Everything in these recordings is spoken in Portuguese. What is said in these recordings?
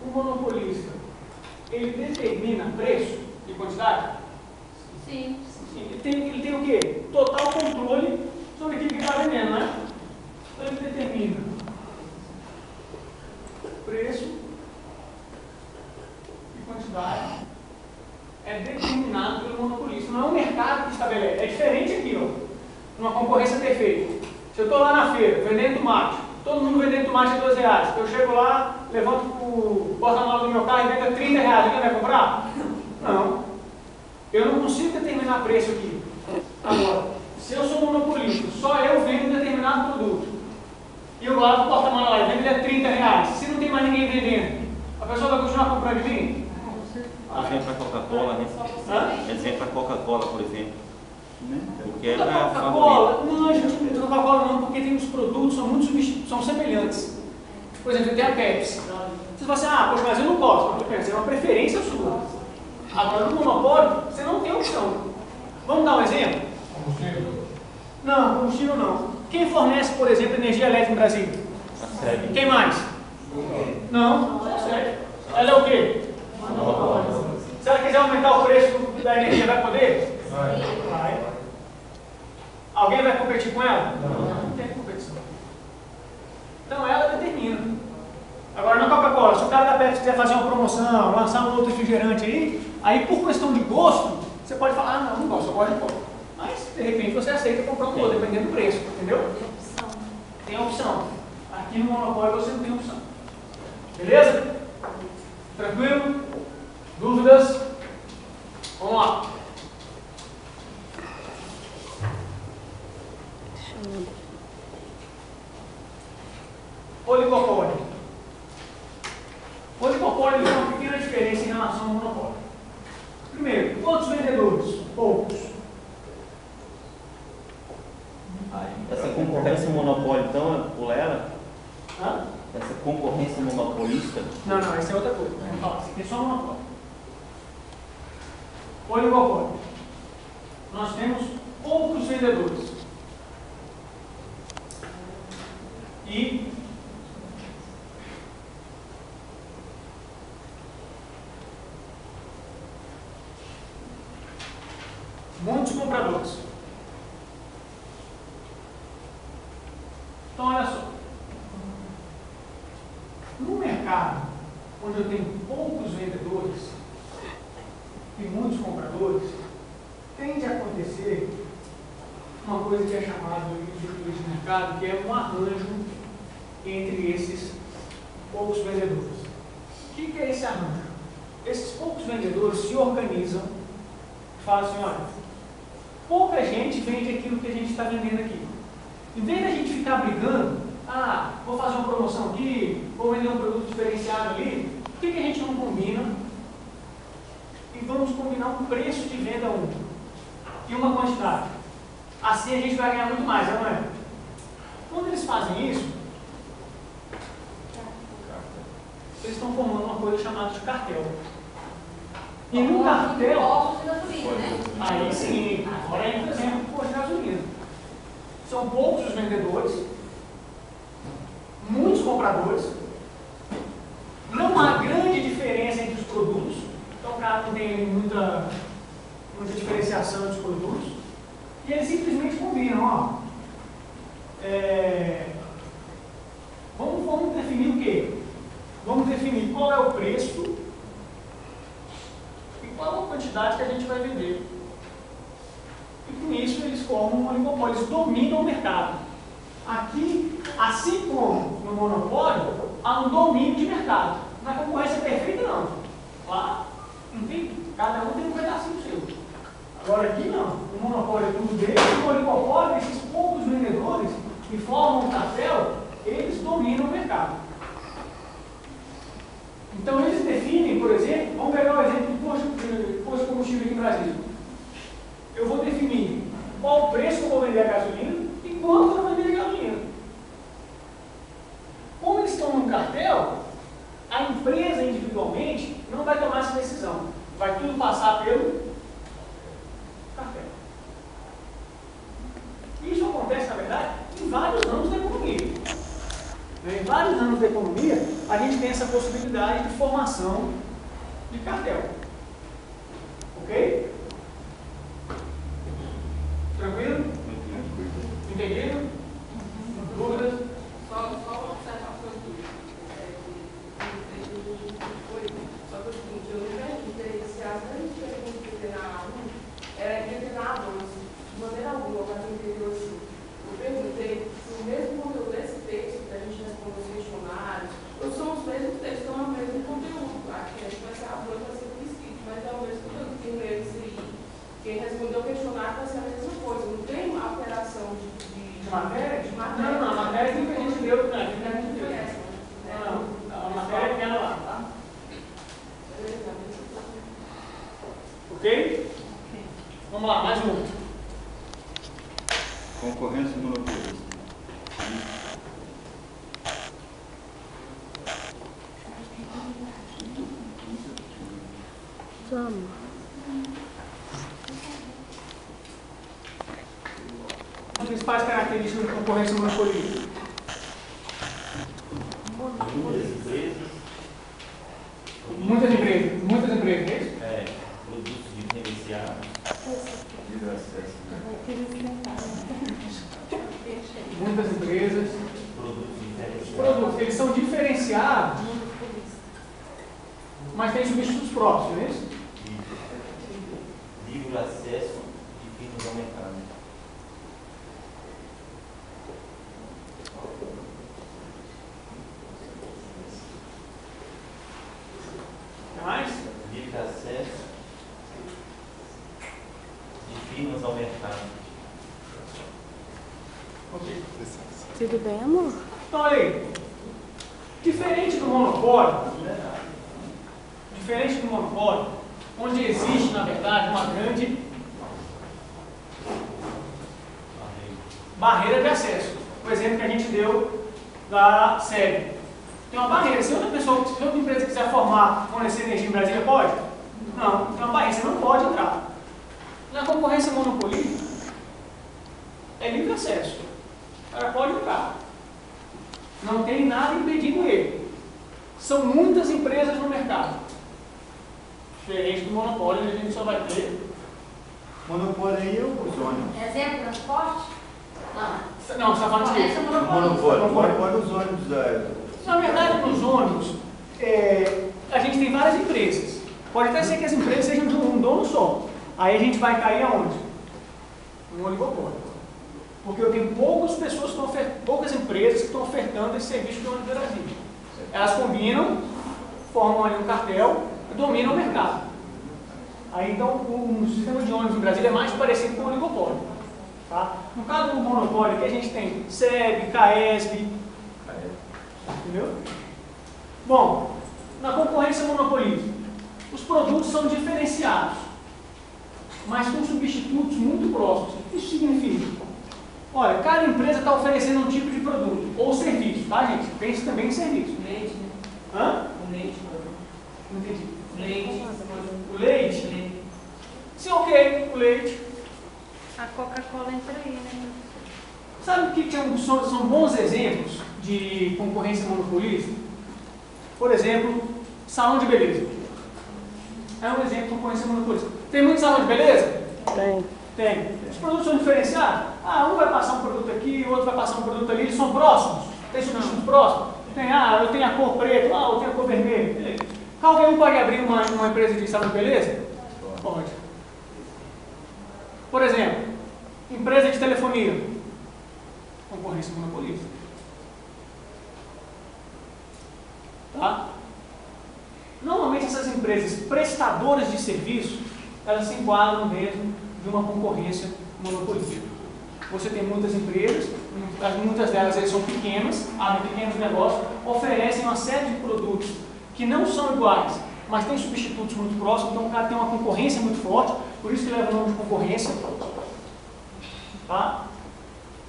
o monopolista, ele determina preço e quantidade? Sim. Sim. Ele tem o quê? Total controle sobre aquilo que ele está vendendo, né? Então ele determina preço e quantidade. É determinado pelo monopolista. Não é o mercado que estabelece. É diferente aqui, ó. Numa concorrência perfeita. Se eu estou lá na feira, vendendo tomate, todo mundo vendendo tomate a R$12. Eu chego lá, levanto o porta-malas do meu carro e vendo a R$30. Alguém vai comprar? Não. Eu não consigo determinar preço aqui. Agora, se eu sou monopolista, só eu vendo um determinado produto, e eu lá no porta-malas lá e vendo ele a R$30, se não tem mais ninguém vendendo, a pessoa vai continuar comprando de mim? Exemplo para Coca-Cola, né? Exemplo para Coca-Cola, por exemplo. Porque é a Coca-Cola, não, a gente não usa Coca-Cola não, porque tem uns produtos que são semelhantes. Por exemplo, tem a Pepsi. Você fala assim, poxa, mas eu não gosto. É uma preferência sua. Agora, no monopólio, você não tem opção. Vamos dar um exemplo? Combustível? Não, combustível não. Quem fornece, por exemplo, energia elétrica no Brasil? A SEB. Quem mais? Não, a SEB. Ela é o quê? Se ela quiser aumentar o preço da energia, vai poder? Vai. Alguém vai competir com ela? Não tem competição. Então ela determina. Agora na Coca-Cola, se o cara da Pepsi quiser fazer uma promoção, lançar um outro refrigerante aí por questão de gosto, você pode falar, não gosto, eu gosto de Coca. Mas de repente você aceita comprar um outro, dependendo do preço, entendeu? Tem opção. Aqui no monopólio você não tem opção. Beleza? Tranquilo? Dúvidas? Vamos lá. Oligopólio. Oligopólio tem uma pequena diferença em relação ao monopólio. Primeiro, quantos vendedores? Poucos. Essa concorrência monopólio, então, pula ela? Hã? Essa concorrência monopolista? Não, essa é outra coisa. Vamos falar, isso aqui é só monopólio. Oligopólio. Nós temos poucos vendedores. E muitos compradores. Então, olha só. No mercado, onde eu tenho poucos vendedores e muitos compradores, tende a acontecer uma coisa que é chamada de mercado, que é um arranjo entre esses poucos vendedores. O que é esse arranjo? Esses poucos vendedores se organizam e falam assim, olha, pouca gente vende aquilo que a gente está vendendo aqui. Em vez de a gente ficar brigando, vou fazer uma promoção aqui, vou vender um produto diferenciado ali, por que a gente não combina e vamos combinar um preço de venda único e uma quantidade? Assim a gente vai ganhar muito mais, não é? Quando eles fazem isso, eles estão formando uma coisa chamada de cartel. E no cartel, aí sim, agora é um exemplo do posto de gasolina. São poucos os vendedores, muitos compradores, não há grande diferença entre os produtos, então o cara não tem muita diferenciação entre os produtos, e eles simplesmente combinam, vamos definir o quê? Vamos definir qual é o preço e qual a quantidade que a gente vai vender. E com isso eles formam um oligopólio, eles dominam o mercado. Aqui, assim como no monopólio, há um domínio de mercado. Na concorrência perfeita não. Lá, enfim, cada um tem um pedacinho seu. Agora aqui não. O monopólio é tudo deles, o oligopólio, esses poucos vendedores que formam um cartel, eles dominam o mercado. Então eles definem, por exemplo, vamos pegar o exemplo de posto de combustível aqui no Brasil. Eu vou definir qual o preço que eu vou vender a gasolina e quanto eu vou vender a gasolina. Como eles estão num cartel, a empresa individualmente não vai tomar essa decisão. Vai tudo passar pelo cartel. Isso acontece, na verdade, em vários ramos da economia. Em vários ramos da economia, a gente tem essa possibilidade de formação de cartel. Ok? Tranquilo? Entendido? Dúvidas? Só uma observação aqui. Só que o seguinte, eu não perguntei se as grandes perguntas que tem na A1 era que tem na A2. De maneira alguma, para quem entendeu assim. Eu perguntei se o mesmo conteúdo desse texto, que a gente responde os questionários, ou são os mesmos textos, são o mesmo conteúdo. Aqui a gente vai ser A2, vai ser por escrito, mas é o mesmo conteúdo. Quem lê esse aí, quem respondeu o questionário vai ser a mesma coisa. Não tem uma alteração de matéria? De matéria. Não, a matéria que a gente deu, né? A gente deu. Conhece, né? Não, a matéria é aquela lá, tá? Ok? Vamos lá, mais um. Concorrência e monopólio. As principais características de concorrência e monopolismo. Muitas empresas, é isso? Produtos diferenciados. Muitas empresas. Produtos Produtos, eles são diferenciados, mas tem substitutos próprios, não é isso? Livre acesso de firmas ao mercado. Tem mais? Livre acesso de firmas ao mercado. Ok. Tudo bem, amor? Então, olha aí. Diferente do monopólio, onde existe, na verdade, uma grande barreira de acesso. O exemplo que a gente deu da SEB. Tem uma barreira. Se outra empresa quiser formar fornecer energia em Brasília, pode? Não, tem uma barreira. Você não pode entrar. Na concorrência monopolista, é livre acesso. O cara pode entrar. Não tem nada impedindo ele. São muitas empresas no mercado. Diferente do monopólio, a gente só vai ter. Monopólio aí é os ônibus. Exemplo, transporte? Não, você está falando Esse é disso. Monopólio os ônibus. Na verdade, nos ônibus, a gente tem várias empresas. Pode até ser que as empresas sejam de um dono só. Aí a gente vai cair aonde? No oligopólio. Porque eu tenho poucas empresas que estão ofertando esse serviço de ônibus do Brasil. Elas combinam, formam ali um cartel e dominam o mercado. Aí então o sistema de ônibus no Brasil é mais parecido com o oligopólio. Tá? No caso do monopólio, que a gente tem SEB, CAESB. Entendeu? Bom, na concorrência monopolista, os produtos são diferenciados, mas com substitutos muito próximos. O que isso significa? Olha, cada empresa está oferecendo um tipo de produto ou serviço, tá, gente? Pense também em serviço. Leite, né? Hã? O leite, Não entendi. leite. O leite? Sim, ok, o leite. A Coca-Cola entra aí, né? Sabe o que são bons exemplos de concorrência monopolista? Por exemplo, salão de beleza. É um exemplo de concorrência monopolista. Tem muito salão de beleza? Tem. Tem. Os produtos são diferenciados? Um vai passar um produto aqui, o outro vai passar um produto ali, eles são próximos? Tem substitutos próximos? Tem, eu tenho a cor preta, eu tenho a cor vermelha. Qualquer um pode abrir uma empresa de salão de beleza? Pode. Por exemplo, empresa de telefonia. Concorrência monopolista. Tá? Normalmente essas empresas prestadoras de serviço, elas se enquadram dentro de uma concorrência monopolista. Você tem muitas empresas, muitas delas são pequenas, abrem pequenos negócios, oferecem uma série de produtos que não são iguais, mas têm substitutos muito próximos, então o cara tem uma concorrência muito forte, por isso que leva o nome de concorrência. Tá?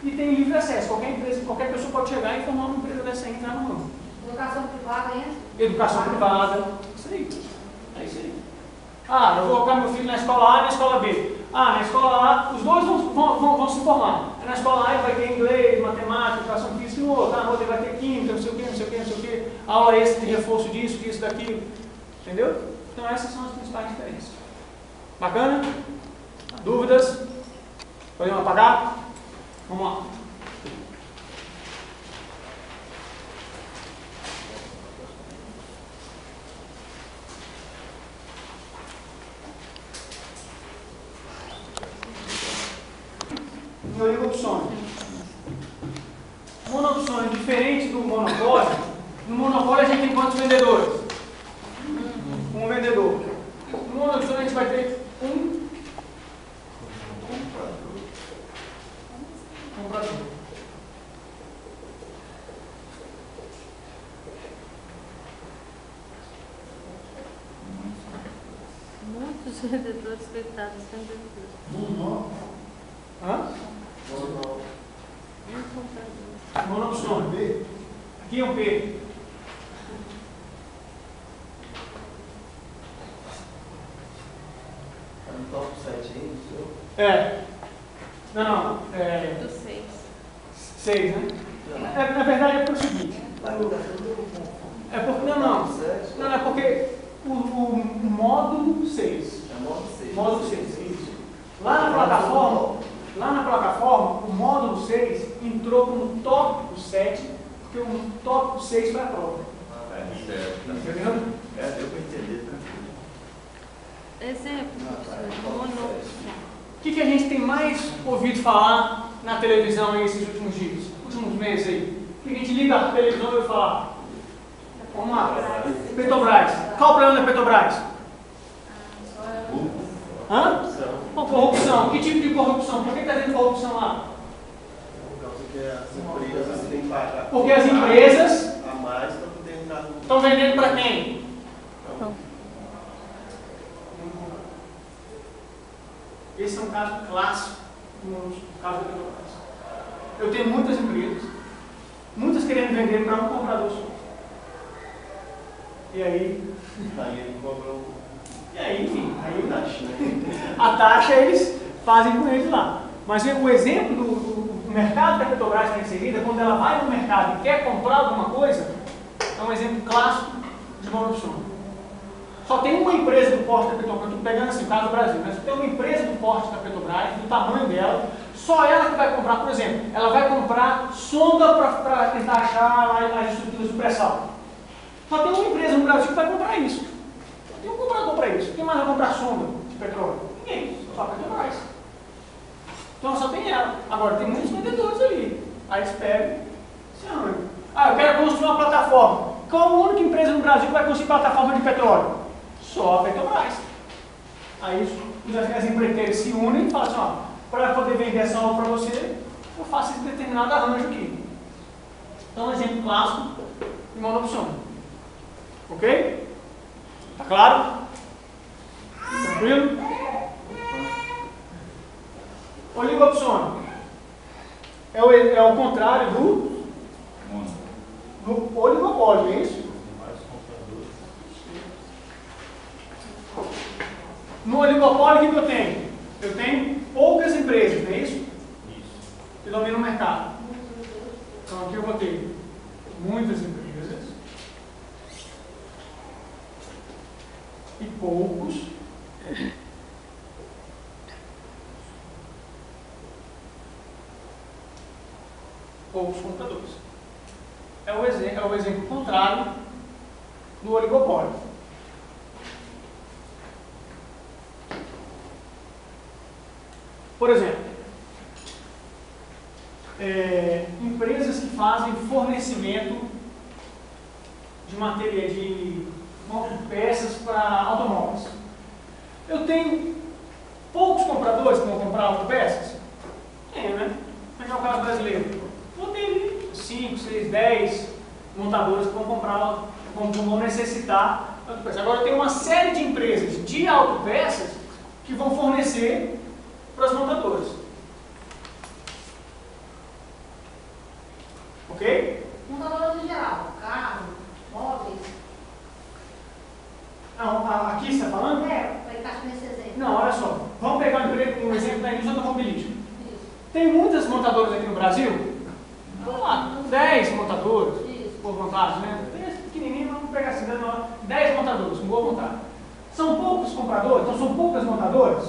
E tem livre acesso, qualquer pessoa pode chegar e formar uma empresa dessa e entrar no ramo. Educação privada entra? Educação privada, isso aí. É isso aí. Eu vou colocar meu filho na escola A e na escola B. Na escola A, os dois vão se formar. Na escola A ele vai ter inglês, matemática, educação física, e no outro ele vai ter química, não sei o quê. aula extra de reforço disso, daquilo. Entendeu? Então essas são as principais diferenças. Bacana? Dúvidas? Podemos apagar? Vamos lá. Oligopsônio. Monopsônio, diferente do monopólio. No monopólio a gente tem quantos vendedores? Um vendedor. No monopsônio a gente vai ter um comprador. Muitos vendedores, coitados, vendedores. Hã? Monopsônio. Aqui é um P. Tá no top 7 aí, o seu? É. Não. É. Do 6. 6, né? Na verdade é por o seguinte. É porque. Não, é porque o módulo 6. É módulo 6. Módulo 6, isso. Lá na plataforma, o módulo 6 entrou como tópico 7, porque o tópico 6 foi a prova. Certo. Entendeu? Deu para entender, tranquilo. Exemplo, monopsônio. O que a gente tem mais ouvido falar na televisão aí esses últimos dias, últimos meses aí? O que a gente liga a televisão e ouve falar? Vamos lá. Petrobras. Qual o problema da Petrobras? Hã? Corrupção. Que tipo de corrupção? Por que está tendo corrupção lá? Por causa que as empresas têm que pagar. Porque as empresas a mais para poder entrar no. estão vendendo para quem? Esse é um caso clássico no caso da Petrobras. Eu tenho muitas empresas, muitas querendo vender para um comprador só. E aí? Aí ele cobra o. E aí, enfim, aí taxa, né? a taxa eles fazem com eles lá. Mas o exemplo do mercado que a Petrobras está inserida, quando ela vai no mercado e quer comprar alguma coisa, é um exemplo clássico de monopsônio. Só tem uma empresa do porte da Petrobras, estou pegando assim, o caso do Brasil, né? Só tem uma empresa do porte da Petrobras, do tamanho dela, só ela que vai comprar, por exemplo, ela vai comprar sonda para tentar achar as estruturas do pré-sal. Só tem uma empresa no Brasil que vai comprar isso. Tem um comprador para isso. Quem mais vai comprar sonda de petróleo? Ninguém, só a Petrobras. Então só tem ela. Agora tem muitos vendedores ali. Aí eles pegam, se arranjam. Eu quero construir uma plataforma. Qual a única empresa no Brasil que vai construir plataforma de petróleo? Só a Petrobras. Aí as empreiteiras se unem e falam assim, para poder vender essa obra para você, eu faço esse determinado arranjo aqui. Então, um exemplo clássico de monopsônio. Ok? Tá claro? Tranquilo? Oligopsônio. É o contrário do oligopólio, é isso? No oligopólio, o que eu tenho? Eu tenho poucas empresas, não é isso? Que dominam o mercado. Então aqui eu botei muitas empresas e poucos compradores. É o exemplo contrário do oligopólio. Por exemplo, empresas que fazem fornecimento de matéria de peças para automóveis. Eu tenho poucos compradores que vão comprar autopeças? Tenho, né? Mas é o caso brasileiro. Vou ter ali 5, 6, 10 montadoras que vão comprar, vão necessitar autopeças. Agora eu tenho uma série de empresas de autopeças que vão fornecer para as montadoras. Ok? Montadoras em geral, carro, móveis. Não, aqui você está falando? Vai encaixar nesse exemplo. Não, olha só. Vamos pegar um exemplo da indústria automobilística. Isso. Tem muitas montadoras aqui no Brasil. Vamos lá, 10 montadoras, Isso. por vontade, né? Que pegar assim, dando 10 montadores, não vou contar. São poucos compradores? Então são poucas montadoras?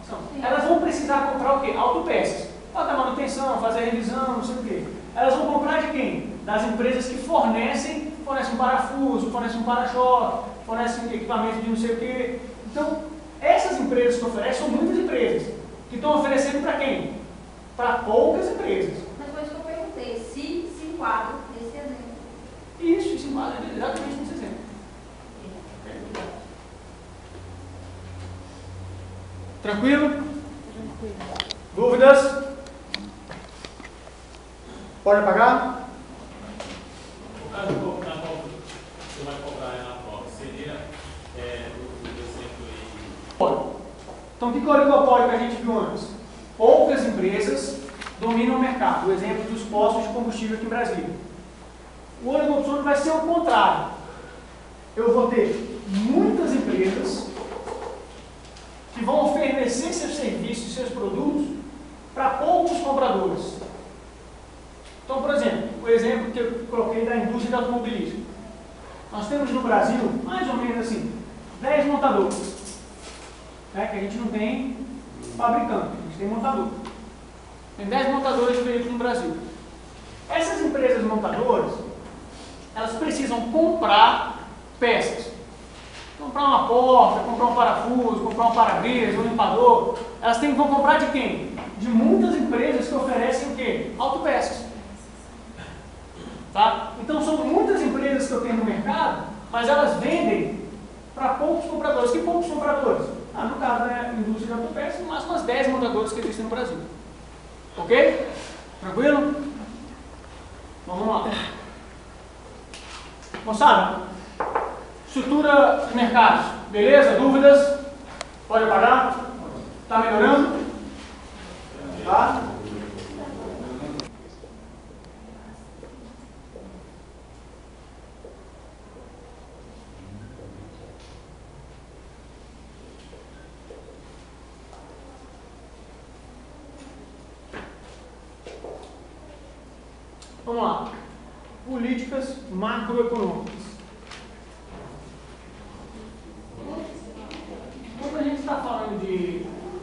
São. Elas vão precisar comprar o quê? Autopeças. Para dar manutenção, fazer revisão, não sei o quê. Elas vão comprar de quem? Das empresas que fornecem um parafuso, fornecem um para-choque, fornecem equipamento de não sei o quê. Então, essas empresas que oferecem são muitas empresas. Que estão oferecendo para quem? Para poucas empresas. Mas foi isso que eu perguntei, se enquadra nesse exemplo. Isso se enquadra exatamente nesse exemplo. Tranquilo? Tranquilo. Dúvidas? Pode apagar? O caso na qual você vai cobrar na prova seria o exemplo aí. Então, o que é o oligopólio que a gente viu antes? Poucas empresas dominam o mercado. O exemplo dos postos de combustível aqui em Brasília. O oligopólio vai ser o contrário. Eu vou ter muitas empresas que vão oferecer seus serviços, seus produtos para poucos compradores. Então, por exemplo, o exemplo que eu coloquei da indústria automobilística. Nós temos no Brasil, mais ou menos assim, 10 montadores. Que a gente não tem fabricante, a gente tem montador. Tem 10 montadores de veículos no Brasil. Essas empresas montadoras, elas precisam comprar peças. Comprar uma porta, comprar um parafuso, comprar um para-brisa, um limpador. Elas vão comprar de quem? De muitas empresas que oferecem o quê? Autopeças. Tá? Então são muitas empresas que eu tenho no mercado, mas elas vendem para poucos compradores. Que poucos compradores? No caso da indústria de autopeças, no máximo umas 10 montadores que existem no Brasil. Ok? Tranquilo? Então, vamos lá. Moçada, estrutura de mercados. Beleza? Dúvidas? Pode apagar? Está melhorando? Tá? Vamos lá. Políticas macroeconômicas. Quando a gente está falando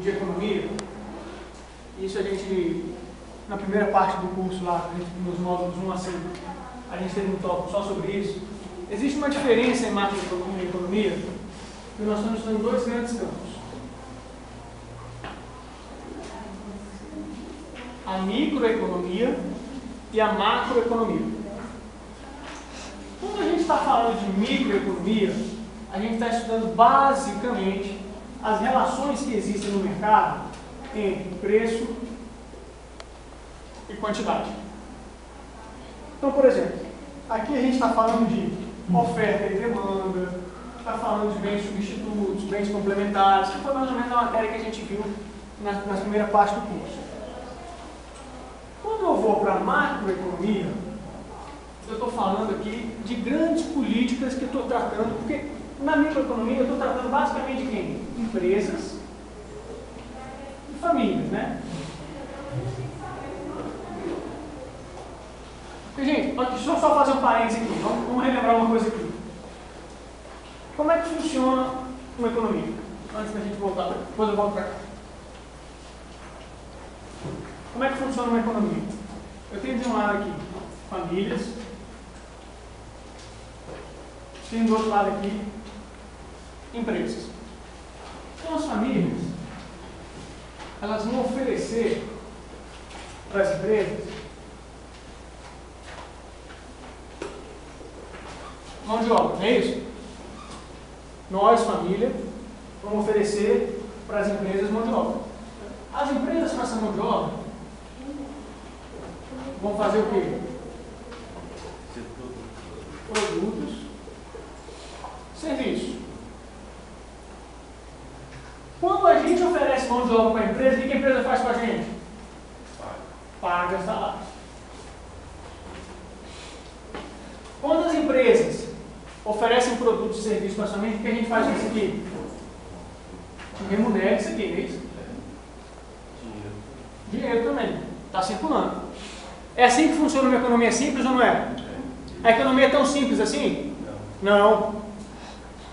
de economia, isso a gente, na primeira parte do curso lá, nos módulos 1 a 5, a gente teve um tópico só sobre isso. Existe uma diferença em macroeconomia e economia, que nós estamos estudando dois grandes campos. A microeconomia e a macroeconomia. Quando a gente está falando de microeconomia, a gente está estudando basicamente as relações que existem no mercado entre preço e quantidade. Então, por exemplo, aqui a gente está falando de oferta e demanda, está falando de bens substitutos, bens complementares, que foi mais ou menos a matéria que a gente viu na primeira parte do curso. Quando eu vou para a macroeconomia, eu estou falando aqui de grandes políticas que eu estou tratando, porque na microeconomia eu estou tratando basicamente de quem? Empresas e famílias, né? Porque, gente, deixa eu só fazer um parênteses aqui, vamos relembrar uma coisa aqui. Como é que funciona uma economia? Antes da gente voltar, depois eu volto para cá. Como é que funciona uma economia? Eu tenho de um lado aqui famílias, tenho do outro lado aqui empresas. Então as famílias, elas vão oferecer para as empresas mão de obra, não é isso? Nós, família, vamos oferecer para as empresas mão de obra. As empresas com essa mão de obra vão fazer o quê? Produtos, serviços. Quando a gente oferece mão de obra para a empresa, o que a empresa faz com a gente? Paga salários. Quando as empresas oferecem produtos e serviços para a família, o que a gente faz com isso aqui? Remunera isso aqui, não é isso? Dinheiro também. Está circulando. É assim que funciona uma economia simples ou não é? A economia é tão simples assim? Não.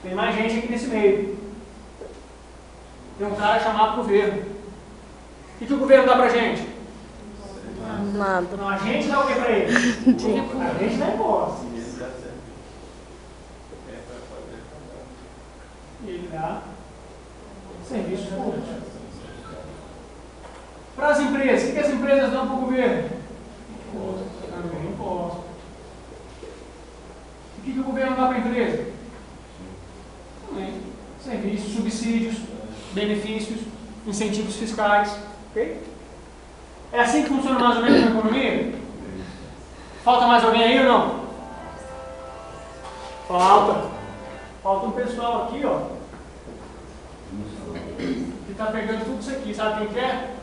Tem mais gente aqui nesse meio. Tem um cara chamado governo. O que o governo dá pra gente? Nada. Não, a gente dá o que pra ele? A gente dá imposto. E ele dá serviços públicos. Para as empresas, o que as empresas dão para o governo? Também imposto. O que o governo dá para a empresa? Também serviços, subsídios, benefícios, incentivos fiscais. Ok? É assim que funciona mais ou menos a economia? Falta mais alguém aí ou não? Falta. Falta um pessoal aqui, ó, que está pegando tudo isso aqui. Sabe quem que é?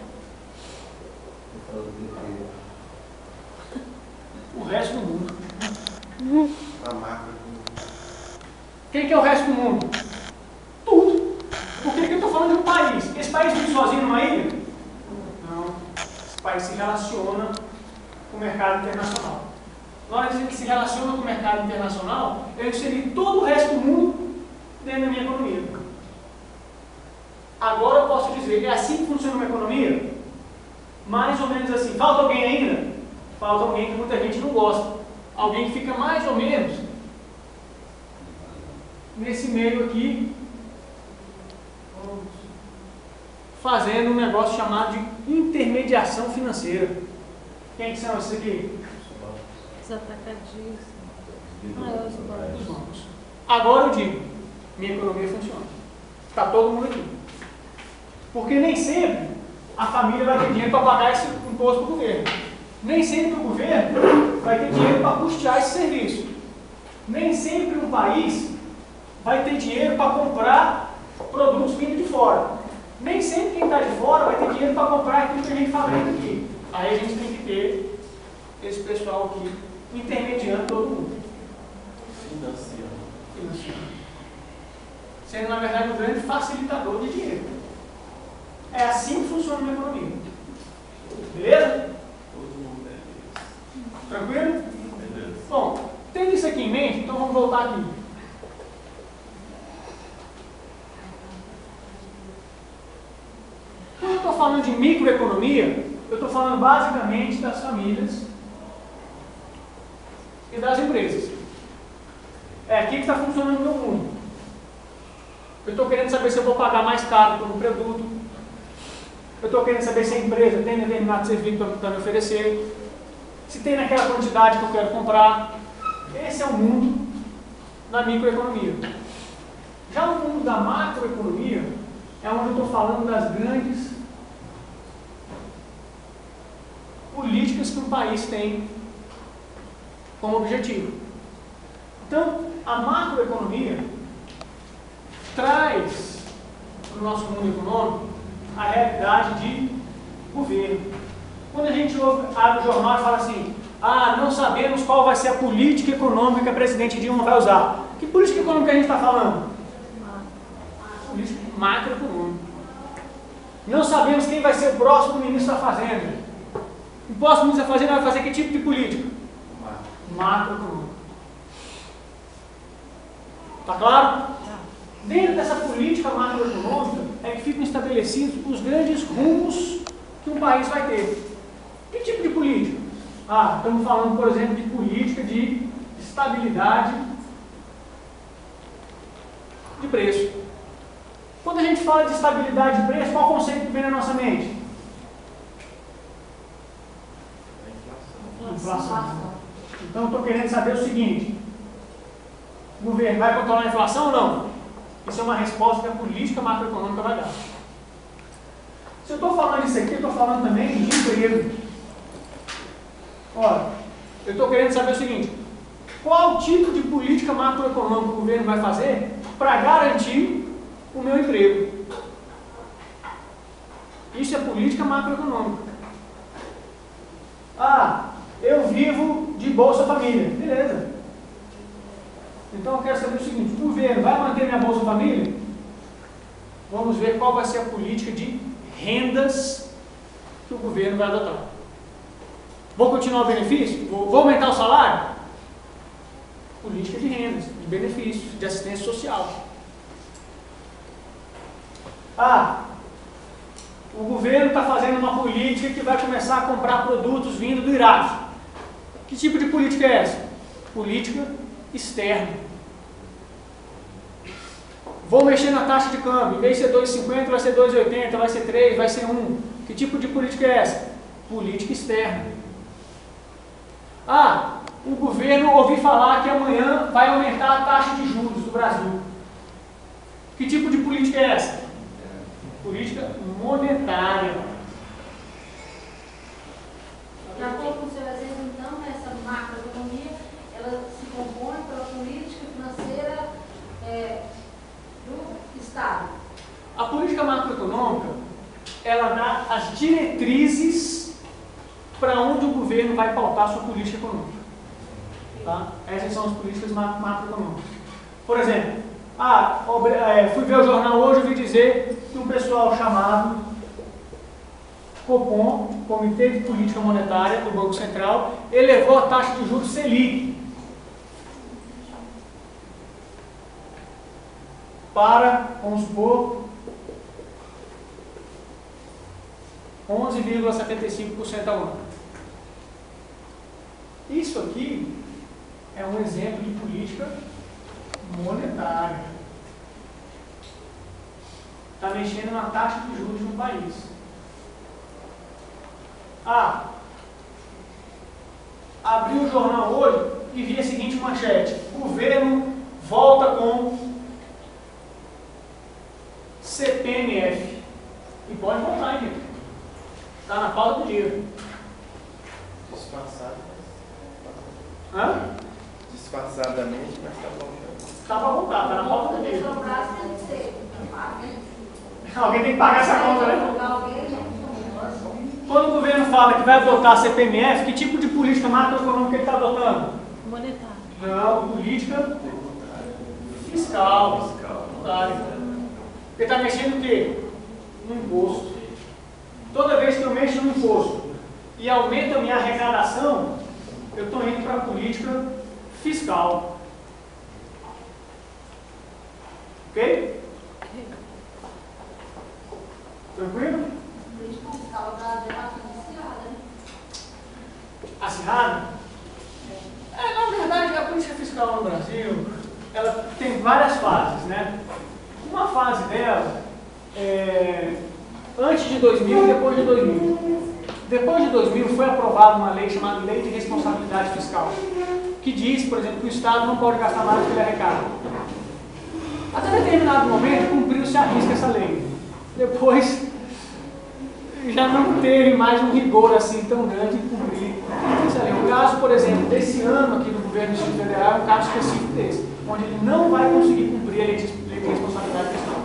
O resto do mundo. A macro. Quem que é o resto do mundo? Tudo. Por que eu estou falando de um país? Esse país vive sozinho numa ilha? Não. Esse país se relaciona com o mercado internacional. Na hora que a gente se relaciona com o mercado internacional, eu inseri todo o resto do mundo dentro da minha economia. Agora eu posso dizer, é assim que funciona uma economia? Mais ou menos assim. Falta alguém ainda? Falta alguém que muita gente não gosta. Alguém que fica mais ou menos nesse meio aqui, fazendo um negócio chamado de intermediação financeira. Quem que são esses aqui? Os atacadistas. Os bancos. Agora eu digo, minha economia funciona. Está todo mundo aqui. Porque nem sempre a família vai ter dinheiro para pagar esse imposto para o governo. Nem sempre o governo vai ter dinheiro para custear esse serviço. Nem sempre o país vai ter dinheiro para comprar produtos vindo de fora. Nem sempre quem está de fora vai ter dinheiro para comprar aquilo que a gente fabrica aqui. Aí a gente tem que ter esse pessoal aqui intermediando todo mundo. Financiando. Sendo, na verdade, um grande facilitador de dinheiro. É assim que funciona uma economia. Beleza? Tranquilo? Beleza. Bom, tendo isso aqui em mente, então vamos voltar aqui. Quando eu estou falando de microeconomia, eu estou falando basicamente das famílias e das empresas. É aqui que está funcionando o meu mundo. Eu estou querendo saber se eu vou pagar mais caro por um produto. Eu estou querendo saber se a empresa tem determinado serviço para me oferecer. Se tem naquela quantidade que eu quero comprar. Esse é o mundo da microeconomia. Já o mundo da macroeconomia é onde eu estou falando das grandes políticas que um país tem como objetivo. Então, a macroeconomia traz para o nosso mundo econômico a realidade de governo. Quando a gente abre o jornal e fala assim, não sabemos qual vai ser a política econômica que a presidente Dilma vai usar. Que política econômica a gente está falando? Política macroeconômica. Não sabemos quem vai ser o próximo ministro da Fazenda. O próximo ministro da Fazenda vai fazer que tipo de política? Macroeconômica. Está claro? Dentro dessa política macroeconômica é que ficam estabelecidos os grandes rumos que um país vai ter. Que tipo de política? Estamos falando, por exemplo, de política de estabilidade de preço. Quando a gente fala de estabilidade de preço, qual conceito que vem na nossa mente? Inflação. Então, eu estou querendo saber o seguinte: o governo vai controlar a inflação ou não? Isso é uma resposta que a política macroeconômica vai dar. Se eu estou falando isso aqui, eu estou falando também de emprego. Ora, eu estou querendo saber o seguinte: qual tipo de política macroeconômica o governo vai fazer para garantir o meu emprego? Isso é política macroeconômica. Eu vivo de Bolsa Família. Beleza. Então eu quero saber o seguinte: o governo vai manter minha Bolsa Família? Vamos ver qual vai ser a política de rendas que o governo vai adotar. Vou continuar o benefício? Vou aumentar o salário? Política de rendas. benefícios, de assistência social. Ah, o governo está fazendo uma política que vai começar a comprar produtos vindo do Iraque. Que tipo de política é essa? Política externa. Vou mexer na taxa de câmbio, em vez de ser 2,50 vai ser 2,80, vai ser 3, vai ser 1. Que tipo de política é essa? Política externa. Ah, o governo ouviu falar que amanhã vai aumentar a taxa de juros do Brasil. Que tipo de política é essa? Política monetária. De acordo com o seu exemplo, então, essa macroeconomia, ela se compõe pela política financeira do Estado. A política macroeconômica, ela dá as diretrizes para onde o governo vai pautar sua política econômica. Tá? Essas são as políticas macroeconômicas. Por exemplo, fui ver o jornal hoje e ouvi dizer que um pessoal chamado Copom, Comitê de Política Monetária do Banco Central, elevou a taxa de juros Selic para, vamos supor, 11,75% ao ano. Isso aqui é um exemplo de política monetária. Está mexendo na taxa de juros no país. Abri o jornal hoje e vi a seguinte manchete: governo volta com CPMF. E pode voltar, hein, gente? Está na pauta do dia. Disfarçadamente, mas está voltando. Está para voltar, está na pauta do dia. Petrobras tem que ser. Alguém tem que pagar essa conta, né? Alguém, né? Quando o governo fala que vai adotar a CPMF, que tipo de política macroeconômica ele está adotando? Monetário. Não, política fiscal. Ele está mexendo o quê? No imposto. Toda vez que eu mexo no imposto e aumento a minha arrecadação, eu estou indo para a política fiscal. Ok? Tranquilo? Política fiscal da debate acirrada, né? Acirrada? Na verdade, a política fiscal no Brasil, ela tem várias fases, né? Uma fase dela é antes de 2000 e depois de 2000. Depois de 2000 foi aprovada uma lei chamada Lei de Responsabilidade Fiscal, que diz, por exemplo, que o Estado não pode gastar mais do que ele arrecada. Até determinado momento cumpriu-se à risca essa lei. Depois já não teve mais um rigor assim tão grande em cumprir essa lei. O caso, por exemplo, desse ano aqui do governo do Distrito Federal é um caso específico desse, onde ele não vai conseguir cumprir a lei de responsabilidade fiscal.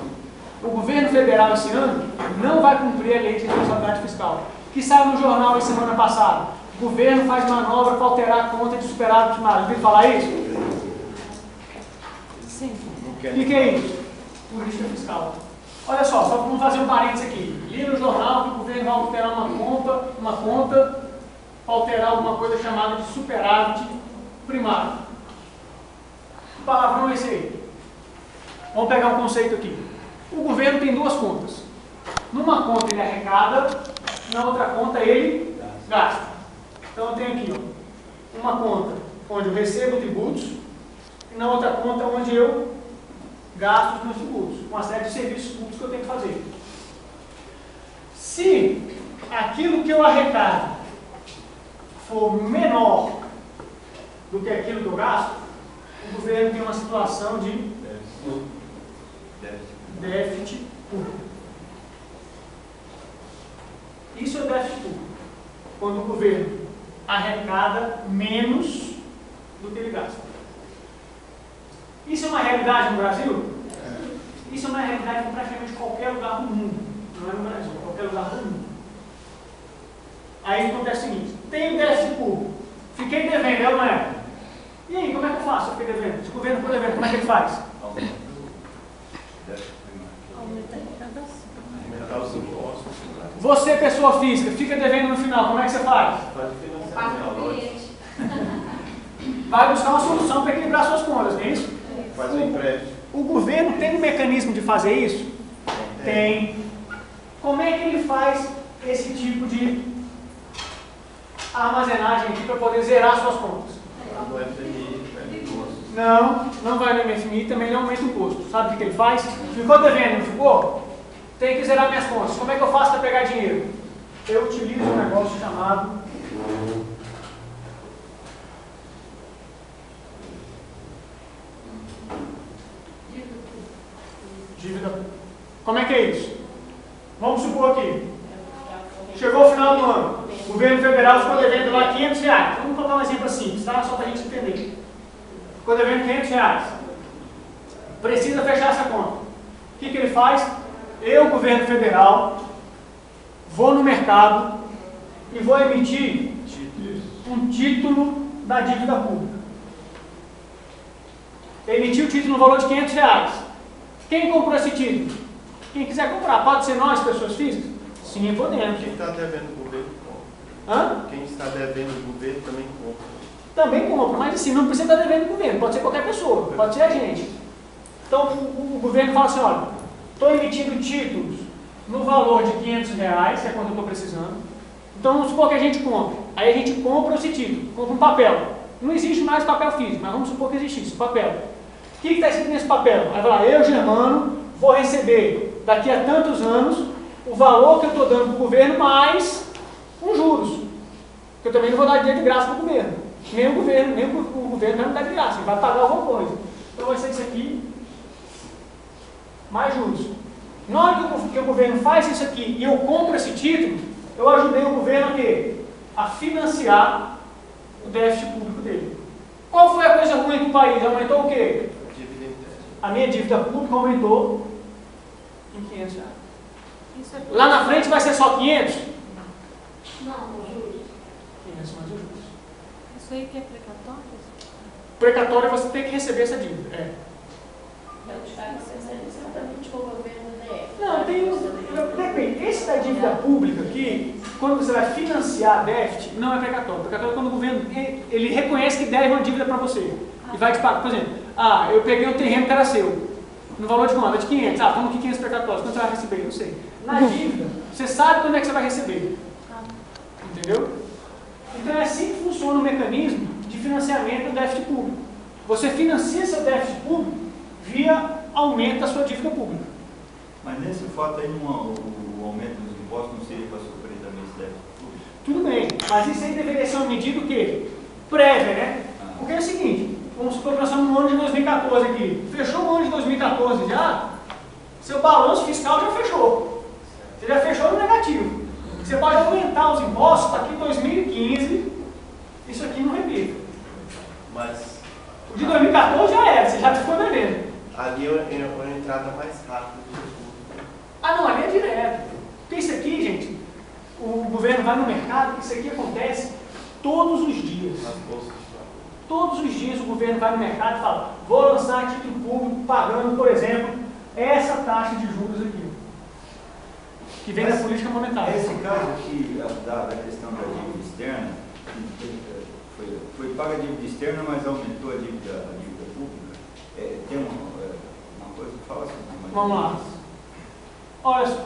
O governo federal esse ano não vai cumprir a lei de responsabilidade fiscal, que saiu no jornal semana passada. O governo faz manobra para alterar a conta de superávit primário. Ouviu falar isso? Sim. O que é isso? Política fiscal. Olha só vamos fazer um parênteses aqui. Li no jornal que o governo vai alterar uma conta para alterar alguma coisa chamada de superávit primário. Que palavrão é esse aí? Vamos pegar um conceito aqui. O governo tem duas contas. Numa conta ele arrecada, na outra conta ele gasta. Então eu tenho aqui uma conta onde eu recebo tributos e na outra conta onde eu gasto os meus tributos, uma série de serviços públicos que eu tenho que fazer. Se aquilo que eu arrecado for menor do que aquilo que eu gasto, o governo tem uma situação de déficit público. Isso é déficit público. Quando o governo arrecada menos do que ele gasta. Isso é uma realidade no Brasil? Isso é uma realidade em praticamente qualquer lugar do mundo. Não é no Brasil, em qualquer lugar do mundo. Aí acontece o seguinte: tenho déficit público, fiquei devendo, é ou não é? E aí, como é que eu faço se eu fiquei devendo? Se o governo for devendo, como é que ele faz? Aumenta a arrecadação. Aumentar os impostos. Você, pessoa física, fica devendo no final, como é que você faz? Paga o cliente. Vai buscar uma solução para equilibrar suas contas, não é isso? Faz o empréstimo. O governo tem um mecanismo de fazer isso? Tem. Como é que ele faz esse tipo de armazenagem aqui para poder zerar suas contas? No FMI, Não vai no FMI, também não aumenta o imposto. Sabe o que ele faz? Ficou devendo, não ficou? Tem que zerar minhas contas. Como é que eu faço para pegar dinheiro? Eu utilizo um negócio chamado dívida. Como é que é isso? Vamos supor aqui. Chegou o final do ano. O governo federal ficou devendo lá R$500. Vamos colocar um exemplo simples, tá? Só para a gente entender. Ficou devendo R$500. Precisa fechar essa conta. O que ele faz? Eu, governo federal, vou no mercado e vou emitir um título da dívida pública. Emitir o título no valor de R$500. Quem comprou esse título? Quem quiser comprar. Pode ser nós, pessoas físicas? Sim, podemos. Quem está devendo o governo compra. Hã? Quem está devendo o governo também compra. Também compra, mas assim, não precisa estar devendo o governo, pode ser qualquer pessoa, pode ser a gente. Então o governo fala assim, olha, estou emitindo títulos no valor de R$500, que é quanto eu estou precisando. Então vamos supor que a gente compre. Aí a gente compra esse título, compra um papel. Não existe mais papel físico, mas vamos supor que existisse papel. O que está escrito nesse papel? Aí vai lá, eu, Germano, vou receber daqui a tantos anos o valor que eu estou dando para o governo mais os juros. Que eu também não vou dar dinheiro de graça para o governo. Nem o governo vai me dar de graça, ele vai pagar alguma coisa. Então vai ser isso aqui, mais juros. Na hora que o governo faz isso aqui e eu compro esse título, eu ajudei o governo a quê? A financiar o déficit público dele. Qual foi a coisa ruim do país? Aumentou o quê? A minha dívida pública aumentou em R$500. Lá na frente vai ser só 500? Não, juros. 500 mais os juros. Isso aí que é precatório? Precatório você tem que receber essa dívida. É. Exatamente o governo DF. Não, depende. Esse da dívida pública aqui, quando você vai financiar déficit, não é precatório. Precatório é quando o governo ele reconhece que deve uma dívida para você. E vai te pagar, por exemplo, eu peguei um terreno que era seu. No valor de quanto? De 500. Toma aqui 500 precatórios. Quando você vai receber? Não sei. Na dívida, você sabe quando é que você vai receber. Entendeu? Então é assim que funciona o mecanismo de financiamento do déficit público. Você financia seu déficit público via aumento da sua dívida pública. Mas nesse fato aí, o aumento dos impostos não seria para suprir também esse déficit público? Tudo bem, mas isso aí deveria ser uma medida o quê? Prévia, né? Porque é o seguinte, vamos supor que nós estamos no ano de 2014 aqui. Fechou o ano de 2014 já, seu balanço fiscal já fechou. Você já fechou no negativo. Você pode aumentar os impostos para que em 2015 isso aqui não repita. Mas O de 2014 já era, você já ficou devendo. ali é uma entrada mais rápida de recursos. Não, ali é direto. Porque isso aqui, gente, o governo vai no mercado, isso aqui acontece todos os dias. Nas bolsas de trabalho. Todos os dias o governo vai no mercado e fala, vou lançar título público pagando, por exemplo, essa taxa de juros aqui, que vem da política monetária. Esse caso aqui, da questão da dívida externa, foi paga a dívida externa, mas aumentou a dívida pública. Tem uma coisa que fala assim. Vamos lá. Olha só.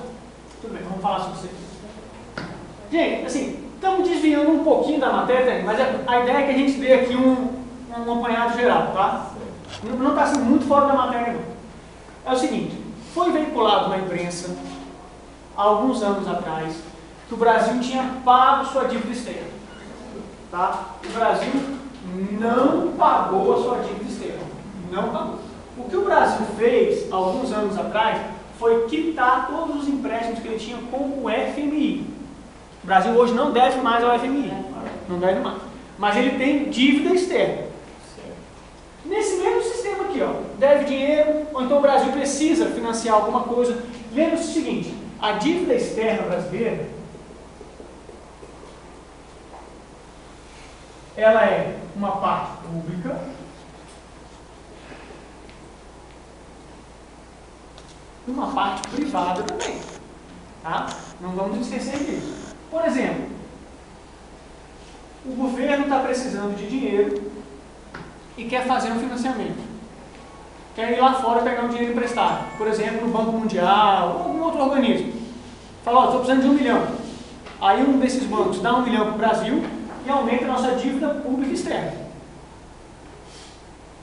Tudo bem, vamos falar sobre isso aqui. Gente, assim, estamos desviando um pouquinho da matéria, mas a ideia é que a gente dê aqui um apanhado geral, tá? Não está assim muito fora da matéria, não. É o seguinte, foi veiculado na imprensa, há alguns anos atrás, que o Brasil tinha pago sua dívida externa. Tá? O Brasil não pagou a sua dívida externa. Não pagou. O que o Brasil fez, há alguns anos atrás, foi quitar todos os empréstimos que ele tinha com o FMI. O Brasil hoje não deve mais ao FMI. Não deve mais. Mas ele tem dívida externa. Nesse mesmo sistema aqui, ó, deve dinheiro, ou então o Brasil precisa financiar alguma coisa. Lembre-se o seguinte, a dívida externa brasileira, ela é uma parte pública e uma parte privada também. Tá? Não vamos esquecer disso. Por exemplo, o governo está precisando de dinheiro e quer fazer um financiamento. quer ir lá fora pegar um dinheiro emprestado, por exemplo, no Banco Mundial ou algum outro organismo. Fala, estou precisando de 1 milhão. Aí um desses bancos dá 1 milhão para o Brasil e aumenta a nossa dívida pública externa.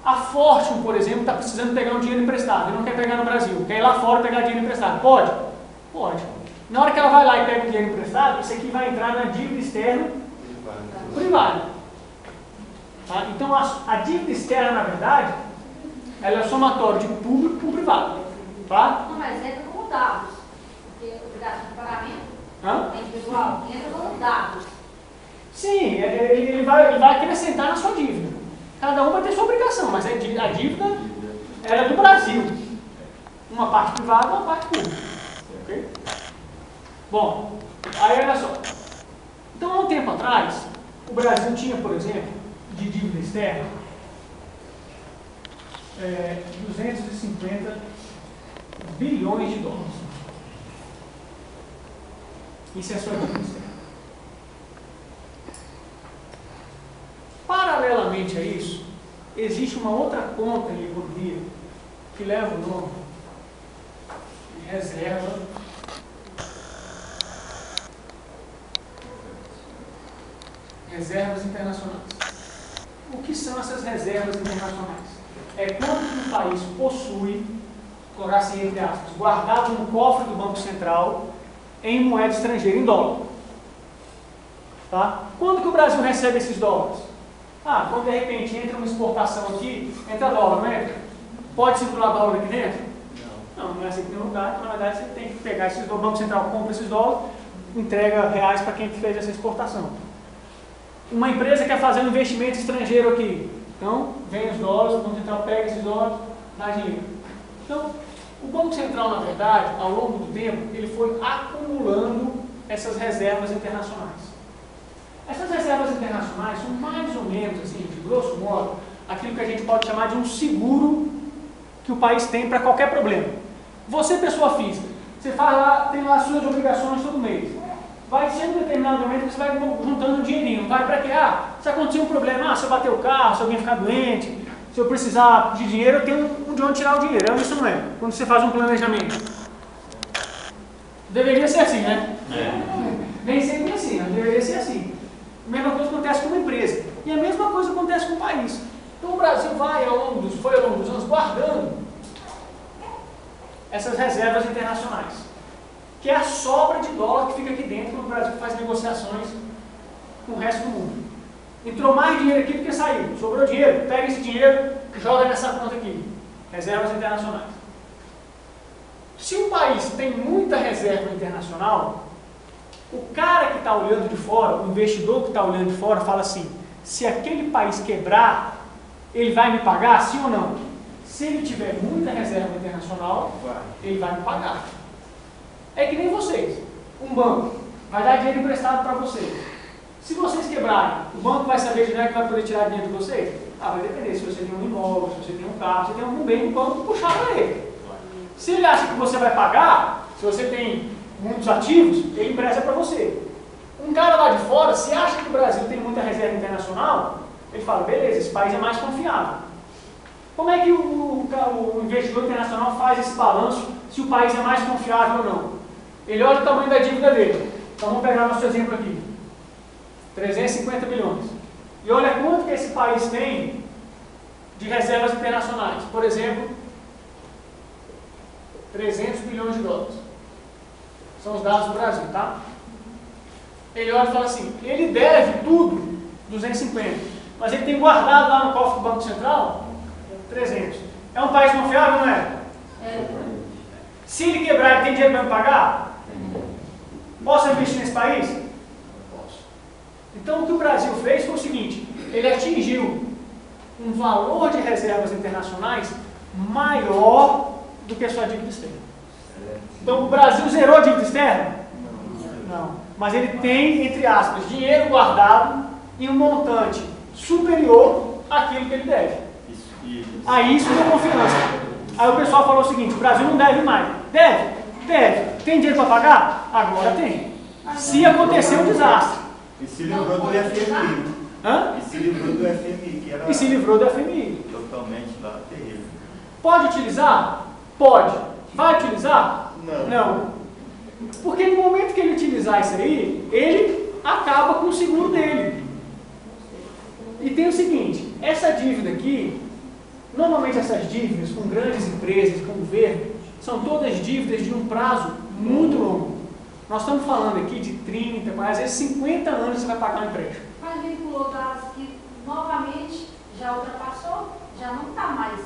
A Fortune, por exemplo, está precisando pegar um dinheiro emprestado e não quer pegar no Brasil, quer ir lá fora pegar dinheiro emprestado. Pode? Pode. Na hora que ela vai lá e pega o dinheiro emprestado, isso aqui vai entrar na dívida externa privada. Tá? Então, a dívida externa, na verdade, ela é somatório de público com privado. Tá? Não, mas entra como dados. Porque o gasto de pagamento é individual, entra como dados. Sim, ele vai acrescentar na sua dívida. Cada um vai ter sua obrigação, mas a dívida era do Brasil. Uma parte privada e uma parte pública. Ok? Bom, aí olha só. Então, há um tempo atrás, o Brasil tinha, por exemplo, de dívida externa, 250 bilhões de dólares. Isso é a sua dívida externa. Paralelamente a isso, existe uma outra conta em economia que leva o nome de reserva reservas internacionais. O que são essas reservas internacionais? É quanto que um país possui, colocar assim entre aspas, guardado no cofre do Banco Central em moeda estrangeira, em dólar. Tá? Quando que o Brasil recebe esses dólares? Quando de repente entra uma exportação aqui, entra dólar, não entra? Pode circular dólar aqui dentro? Não é assim que tem lugar. Na verdade, você tem que pegar esses dólares, o Banco Central compra esses dólares, entrega reais para quem fez essa exportação. Uma empresa quer fazer um investimento estrangeiro aqui. Então, vem os dólares, o Banco Central pega esses dólares, dá dinheiro. Então, o Banco Central, na verdade, ao longo do tempo, ele foi acumulando essas reservas internacionais. Essas reservas internacionais são mais ou menos, assim, de grosso modo, aquilo que a gente pode chamar de um seguro que o país tem para qualquer problema. Você, pessoa física, você faz lá, tem lá as suas obrigações todo mês. Vai ser um determinado momento que você vai juntando um dinheirinho. Vai para quê? Se acontecer um problema, se eu bater o carro, se alguém ficar doente, se eu precisar de dinheiro, eu tenho de onde tirar o dinheiro. É isso, não é? Quando você faz um planejamento. Deveria ser assim, né? Nem sempre assim, mas deveria ser assim. A mesma coisa acontece com uma empresa. E a mesma coisa acontece com o país. Então o Brasil foi ao longo dos anos guardando essas reservas internacionais, que é a sobra de dólar que fica aqui dentro quando o Brasil faz negociações com o resto do mundo. Entrou mais dinheiro aqui do que saiu. Sobrou dinheiro, pega esse dinheiro e joga nessa conta aqui. Reservas internacionais. Se o país tem muita reserva internacional, o cara que está olhando de fora, o investidor que está olhando de fora, fala assim: se aquele país quebrar, ele vai me pagar, sim ou não? Se ele tiver muita reserva internacional, ele vai me pagar. É que nem vocês. Um banco vai dar dinheiro emprestado para vocês. Se vocês quebrarem, o banco vai saber de onde é que vai poder tirar dinheiro de vocês? Vai depender se você tem um imóvel, se você tem um carro, se você tem algum bem, o banco puxar para ele. Se ele acha que você vai pagar, se você tem muitos ativos, ele empresta para você. Um cara lá de fora, se acha que o Brasil tem muita reserva internacional, ele fala: beleza, esse país é mais confiável. Como é que o investidor internacional faz esse balanço se o país é mais confiável ou não? Ele olha o tamanho da dívida dele. Então vamos pegar nosso exemplo aqui: 350 bilhões. E olha quanto que esse país tem de reservas internacionais. Por exemplo, 300 bilhões de dólares. São os dados do Brasil, tá? Ele olha e fala assim: ele deve tudo, 250. Mas ele tem guardado lá no cofre do Banco Central 300. É um país confiável, não é? Se ele quebrar, ele tem dinheiro para me pagar? Posso investir nesse país? Posso. Então o que o Brasil fez foi o seguinte: ele atingiu um valor de reservas internacionais maior do que a sua dívida externa. Então o Brasil zerou a dívida externa? Não. Mas ele tem, entre aspas, dinheiro guardado em um montante superior àquilo que ele deve. Aí isso deu confiança. Aí o pessoal falou o seguinte: o Brasil não deve mais. Deve? Deve. Tem dinheiro para pagar? Agora tem. Se acontecer um desastre. E se livrou do FMI. Hã? E se livrou do FMI, que era... E se livrou do FMI. Totalmente lá, terrível. Pode utilizar? Pode. Vai utilizar? Não. Não. Porque no momento que ele utilizar isso aí, ele acaba com o seguro dele. E tem o seguinte, essa dívida aqui, normalmente essas dívidas com grandes empresas, com o governo, são todas dívidas de um prazo muito longo. Nós estamos falando aqui de 30, às vezes 50 anos você vai pagar um empréstimo. Mas vinculou dados que novamente já ultrapassou, já não está mais,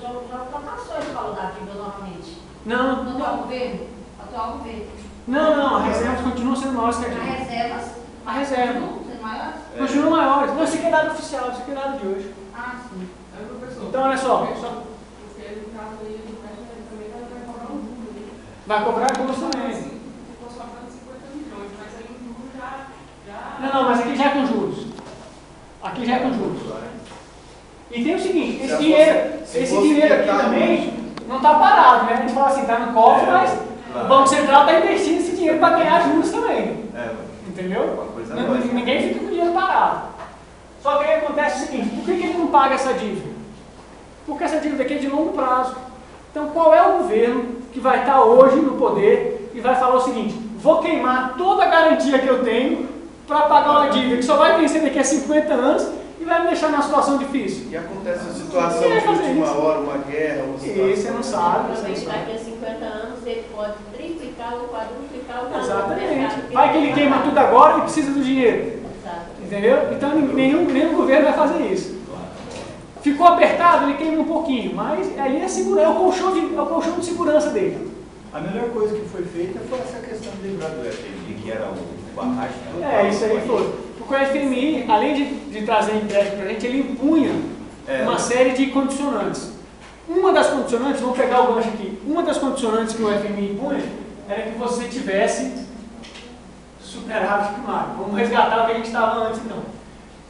já ultrapassou esse valor da dívida novamente. Não, No atual governo? Atual governo. não, as reservas continuam sendo maiores que a As dívida. reservas A reserva. continuam sendo maiores? Continuam maiores. Não, isso aqui é dado oficial, isso aqui é dado de hoje. Ah, sim. Aí, professor, Então, olha só. porque no caso aí, ele também vai cobrar um juro, né? Vai cobrar juros também. Assim, ficou só falando 50 milhões, mas aí o juro já... Não, mas aqui já é com juros. Aqui já é com juros. E tem o seguinte, esse dinheiro aqui também não está parado, né? A gente fala assim, está no cofre, mas o Banco Central está investindo esse dinheiro para ganhar juros também. Entendeu? Uma coisa lógica. Ninguém fica com o dinheiro parado. Só que aí acontece o seguinte, por que ele não paga essa dívida? Porque essa dívida aqui é de longo prazo. Então qual é o governo que vai estar hoje no poder e vai falar o seguinte, vou queimar toda a garantia que eu tenho para pagar uma dívida que só vai vencer daqui a 50 anos e vai me deixar numa situação difícil? E acontece a situação Quem vai de fazer última isso? hora, uma guerra, uma situação. Esse você não sabe, você não Provavelmente sabe. daqui a 50 anos ele pode triplicar ou quadruplicar o valor do Exatamente. mercado. Vai que ele queima tudo agora e precisa do dinheiro. Exato. Entendeu? Então nenhum governo vai fazer isso. Ficou apertado, ele queima um pouquinho, mas ali é seguro, é o colchão de segurança dele. A melhor coisa que foi feita foi essa questão de lembrar do FMI, que era o barragem. Isso aí foi. Porque o FMI, além de trazer empréstimo para a gente, ele impunha uma série de condicionantes. Uma das condicionantes, vamos pegar o gancho aqui, uma das condicionantes que o FMI impunha era que você tivesse superávit primário. Vamos resgatar o que a gente estava antes então.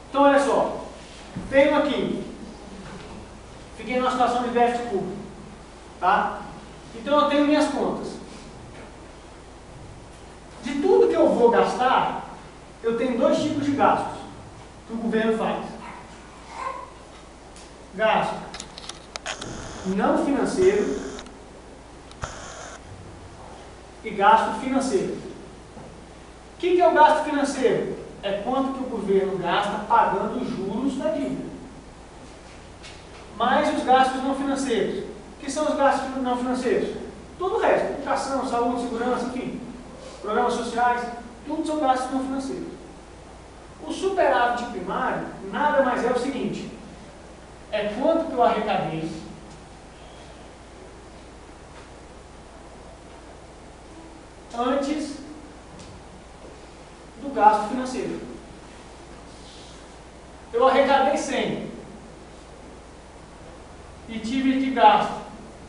Então olha só, tenho aqui, fiquei numa situação de déficit público, tá? Então eu tenho minhas contas. De tudo que eu vou gastar, eu tenho dois tipos de gastos que o governo faz. Gasto não financeiro e gasto financeiro. O que é o gasto financeiro? É quanto que o governo gasta pagando os juros da dívida. Mais os gastos não financeiros. O que são os gastos não financeiros? Todo o resto, educação, saúde, segurança, enfim, programas sociais, tudo são gastos não financeiros. O superávit primário nada mais é o seguinte, é quanto que eu arrecadei antes do gasto financeiro. Eu arrecadei 100 e tive de gasto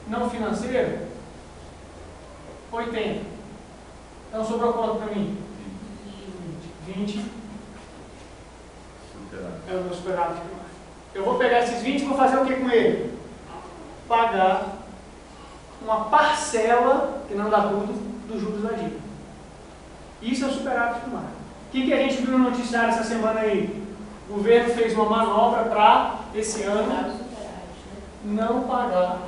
não financeiro 80. Então sobrou quanto para mim? 20. É o meu superávit primário. Eu vou pegar esses 20 e vou fazer o que com ele? Pagar uma parcela, que não dá tudo, dos juros da dívida. Isso é o superávit primário. O que a gente viu no noticiário essa semana aí? O governo fez uma manobra para, esse ano, não pagar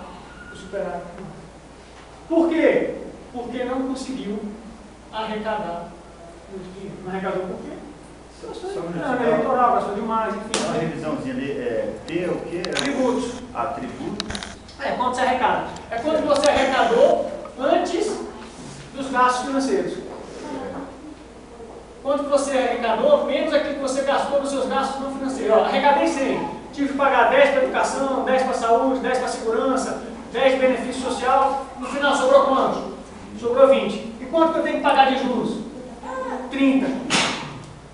o superávit primário. Por quê? Porque não conseguiu arrecadar muito dinheiro. Não arrecadou por quê? Não, eleitoral, gastou demais, enfim. Uma revisãozinha ali, ter o quê? Tributos. Tributos. Quanto você arrecada. É quanto você arrecadou antes dos gastos financeiros. Quanto você arrecadou, menos aquilo que você gastou nos seus gastos não financeiros. Arrecadei 100. Tive que pagar 10 para educação, 10 para saúde, 10 para segurança, 10 de benefício social. No final sobrou quanto? Sobrou 20. E quanto que eu tenho que pagar de juros? 30.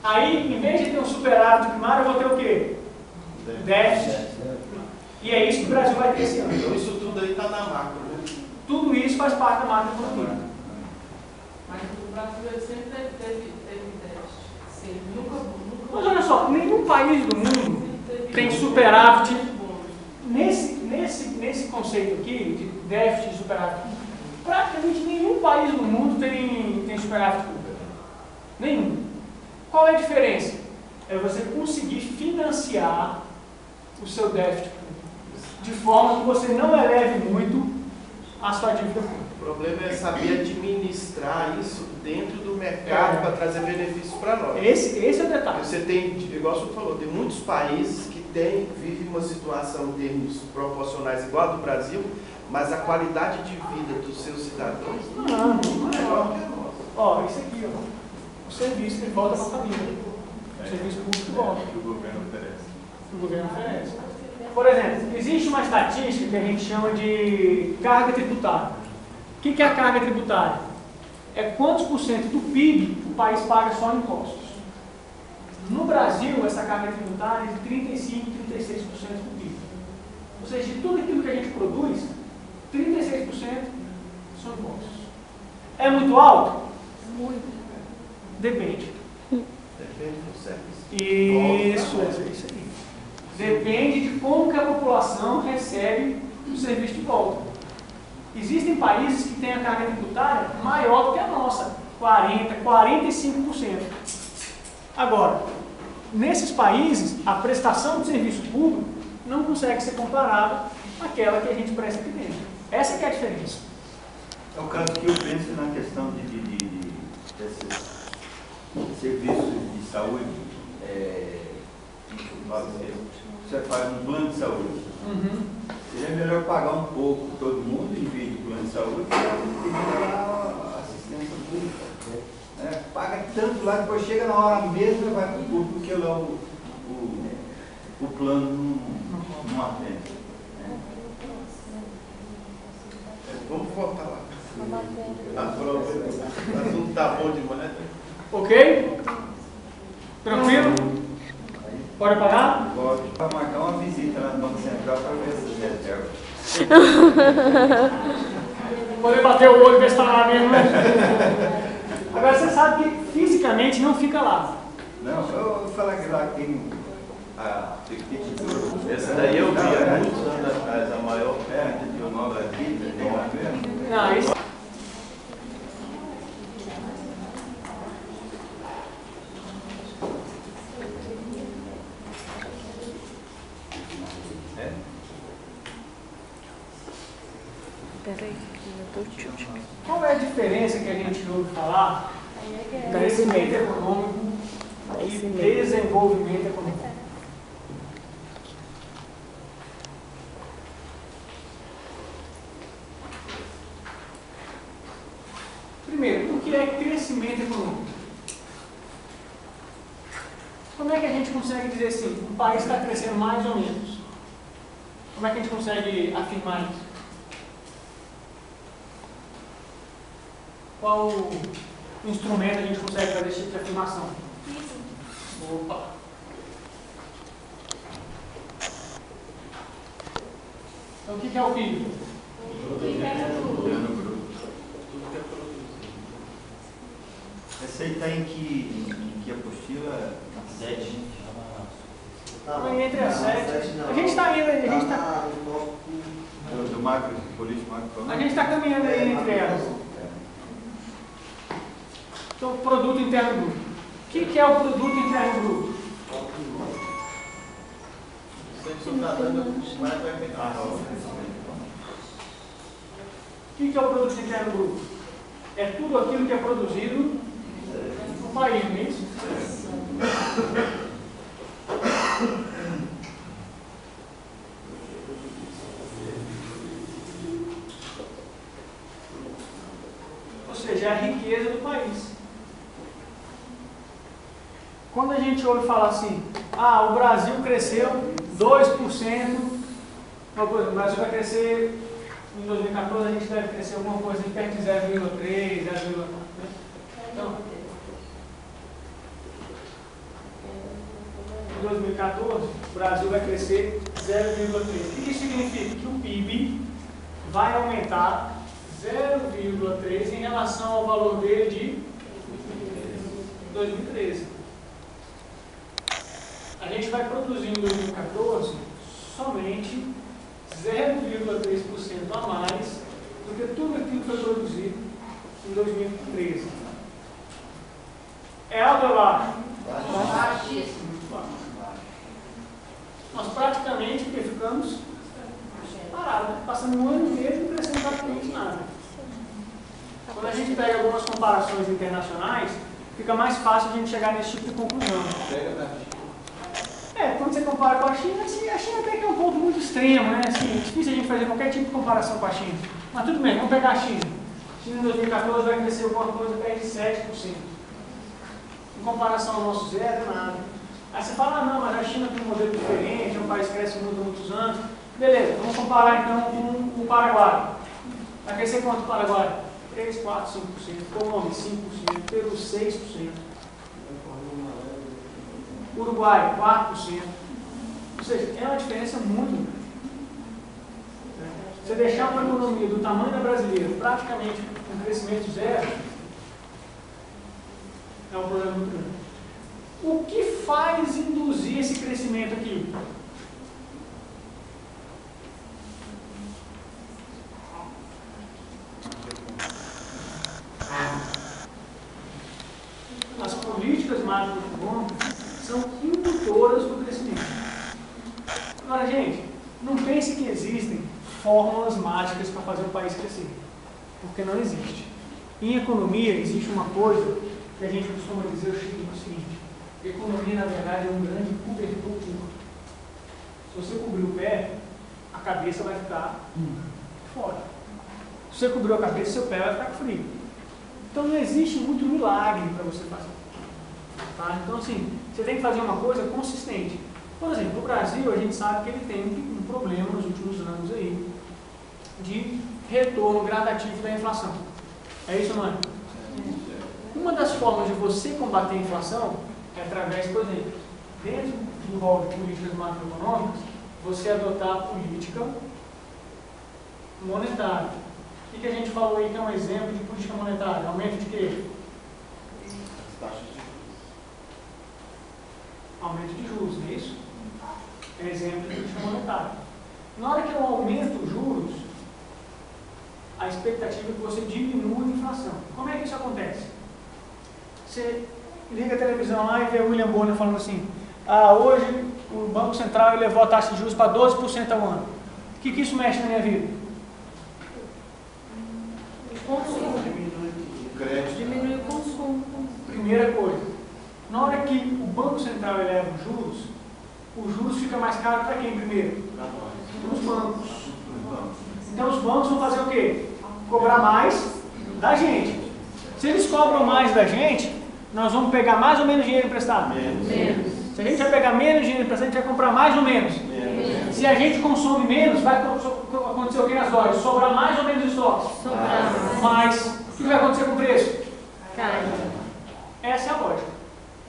Aí, em vez de ter um superávit primário, eu vou ter o quê? Déficit. E é isso que o Brasil vai ter esse ano. Então isso tudo aí está na macro, né? Tudo isso faz parte da macroeconomia. Mas o brasileiro sempre teve déficit. Sempre. Mas olha só, nenhum país do mundo tem superávit. Nesse conceito aqui, de déficit e superávit, praticamente nenhum país do mundo tem superávit público. Nenhum. Qual é a diferença? É você conseguir financiar o seu déficit público. de forma que você não eleve muito a sua dívida pública. O problema é saber administrar isso dentro do mercado para trazer benefício para nós. Esse é o detalhe. Você tem, igual o senhor falou, tem muitos países que vivem uma situação em termos proporcionais igual a do Brasil, mas a qualidade de vida dos seus cidadãos não é melhor que a nossa. Ó, isso aqui, ó. O serviço ele volta para a família. O serviço público volta. Que o governo oferece. O governo oferece. Por exemplo, existe uma estatística que a gente chama de carga tributária. O que é a carga tributária? É quantos por cento do PIB o país paga só em impostos. No Brasil, essa carga tributária é de 35% e 36% do PIB. Ou seja, de tudo aquilo que a gente produz, 36% são impostos. É muito alto? Muito. Depende. Depende do serviço. Isso aí. Depende de como que a população recebe o serviço de volta. Existem países que têm a carga tributária maior do que a nossa, 40%, 45%. Agora, nesses países, a prestação de serviço público não consegue ser comparada àquela que a gente presta aqui dentro. Essa que é a diferença. É o caso que eu penso na questão desses serviços de saúde. Você faz um plano de saúde. Seria melhor pagar um pouco todo mundo em vez de plano de saúde e a assistência pública. Paga tanto lá, depois chega na hora mesmo e vai para o público, porque lá o plano não atende. Vamos voltar lá. A prova, o assunto está bom demais. Ok? Tranquilo? Pode pagar? Pode. Para marcar uma visita lá no Banco Central para ver essas reservas. Poder bater o olho e ver se está lá mesmo, né? Agora você sabe que fisicamente não fica lá. Não, eu vou falar que lá tem a Pequititura. Essa daí eu vi há muitos anos atrás, a maior perto de Nova Vida, tem uma mesmo. Não, isso. Peraí, eu tô tchutchu. Qual é a diferença que a gente ouve falar crescimento econômico e desenvolvimento econômico? Primeiro, o que é crescimento econômico? Como é que a gente consegue dizer assim, o país está crescendo mais ou menos? Como é que a gente consegue afirmar isso? Qual instrumento a gente consegue fazer esse tipo de afirmação? Opa! Então, o que é o PIB? Essa aí está em que apostila? 7. Entre as 7. A gente está indo, a gente está. Do macro, político macro. A gente está caminhando aí entre elas. Então, produto interno bruto. O que é o produto interno bruto? O que é o produto interno bruto? É tudo aquilo que é produzido no país, não é isso? Ou seja, é a riqueza do país. Quando a gente ouve falar assim, o Brasil cresceu 2%, o Brasil vai crescer, em 2014 a gente deve crescer alguma coisa em perto de 0,3%, 0,4%. Então, em 2014, o Brasil vai crescer 0,3%. O que isso significa? Que o PIB vai aumentar 0,3% em relação ao valor dele de 2013. A gente vai produzir em 2014 somente 0,3% a mais do que tudo aquilo que foi produzido em 2013. É alto ou baixo? Baixíssimo. Nós praticamente ficamos não vejo crescendo praticamente nada. Quando a gente pega algumas comparações internacionais, fica mais fácil a gente chegar nesse tipo de conclusão. Quando você compara com a China, assim, a China até que é um ponto muito extremo, né? Assim, é difícil a gente fazer qualquer tipo de comparação com a China. Mas tudo bem, vamos pegar a China. A China em 2014 vai crescer alguma coisa perto de 7%. Em comparação ao nosso zero, nada. Aí você fala, não, mas a China tem um modelo diferente, é um país que cresce muito há muitos anos. Beleza, vamos comparar então com o Paraguai. Vai crescer quanto o Paraguai? 3, 4, 5%. Colômbia, 5%. Peru, 6%. Uruguai, 4%. Ou seja, é uma diferença muito grande. Você deixar uma economia do tamanho da brasileira praticamente com crescimento zero, é um problema muito grande. O que faz induzir esse crescimento aqui? As políticas macroeconômicas são indutoras do crescimento. Agora, gente, não pense que existem fórmulas mágicas para fazer o país crescer, porque não existe. Em economia, existe uma coisa que a gente costuma dizer o seguinte: economia, na verdade, é um grande cobertor curto. Se você cobrir o pé, a cabeça vai ficar fora. Se você cobrir a cabeça, seu pé vai ficar frio. Então, não existe muito milagre para você fazer. Tá? Então, assim, você tem que fazer uma coisa consistente. Por exemplo, no Brasil, a gente sabe que ele tem um problema nos últimos anos aí de retorno gradativo da inflação. É isso, não é? Uma das formas de você combater a inflação é através, por exemplo, dentro do rol de políticas macroeconômicas, você adotar a política monetária. O que a gente falou aí que é um exemplo de política monetária? Aumento de quê? Aumento de juros, não é isso? É exemplo de política monetária. Na hora que eu aumento os juros, a expectativa é que você diminua a inflação. Como é que isso acontece? Você liga a televisão lá e vê o William Bonner falando assim: hoje o Banco Central elevou a taxa de juros para 12% ao ano. O que isso mexe na minha vida? Consumo. Diminui o consumo. Primeira coisa, na hora que o Banco Central eleva os juros ficam mais caros para quem primeiro? Para os bancos. Então os bancos vão fazer o quê? Cobrar mais da gente. Se eles cobram mais da gente, nós vamos pegar mais ou menos dinheiro emprestado? Menos. Se a gente vai pegar menos dinheiro emprestado, a gente vai comprar mais ou menos? Menos. Se a gente consome menos, vai acontecer o que nas lojas? Sobrar mais ou menos estoque? Sobrar. Mas o que vai acontecer com o preço? Cai. Essa é a lógica.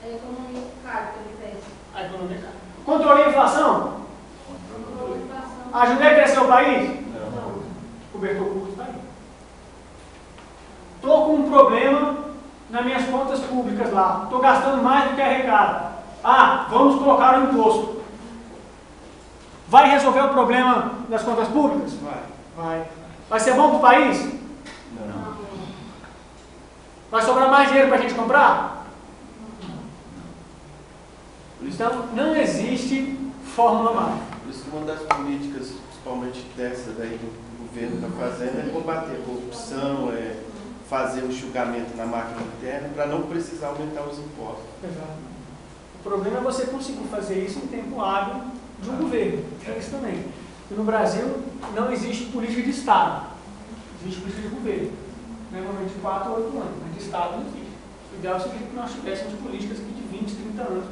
É a economia cara que ele fez. A economia cara. Controlei a inflação? Controlou a inflação. Ajudei a crescer o país? Não. Cobertor curto está aí. Estou com um problema nas minhas contas públicas lá. Estou gastando mais do que arrecado. Vamos colocar o imposto. Vai resolver o problema das contas públicas? Vai. Vai ser bom para o país? Não. Vai sobrar mais dinheiro para a gente comprar? Então, não existe fórmula mágica. Por isso que uma das políticas, principalmente dessa daí que o governo está fazendo, é combater a corrupção, fazer o enxugamento na máquina interna para não precisar aumentar os impostos. Exato. O problema é você conseguir fazer isso em tempo hábil de um governo. É isso também. E no Brasil não existe política de Estado. Existe política de governo. Normalmente 4 ou 8 anos, mas de Estado não existe. O ideal seria que nós tivéssemos políticas aqui de 20, 30 anos.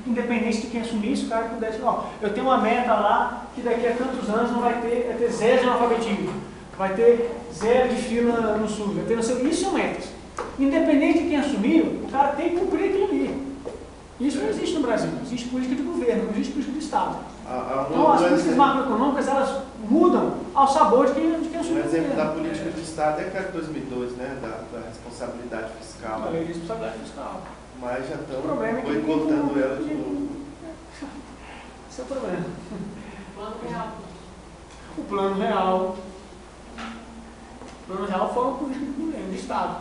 Independente de quem assumisse, o cara pudesse, eu tenho uma meta lá que daqui a tantos anos não vai ter 0 de analfabetismo, vai ter 0 de fila no SUS, vai ter não sei, isso são metas. Independente de quem assumir, o cara tem que cumprir aquilo ali. Isso não existe no Brasil. Existe política de governo, não existe política de Estado. Então as políticas macroeconômicas, elas mudam ao sabor de quem assume. Um exemplo da política de Estado é aquela de 2002, né, da responsabilidade fiscal. A lei de responsabilidade fiscal. Mas já estão boicotando ela de novo. Esse é o problema. Plano real. O plano real. O plano real foi uma política de governo, de Estado.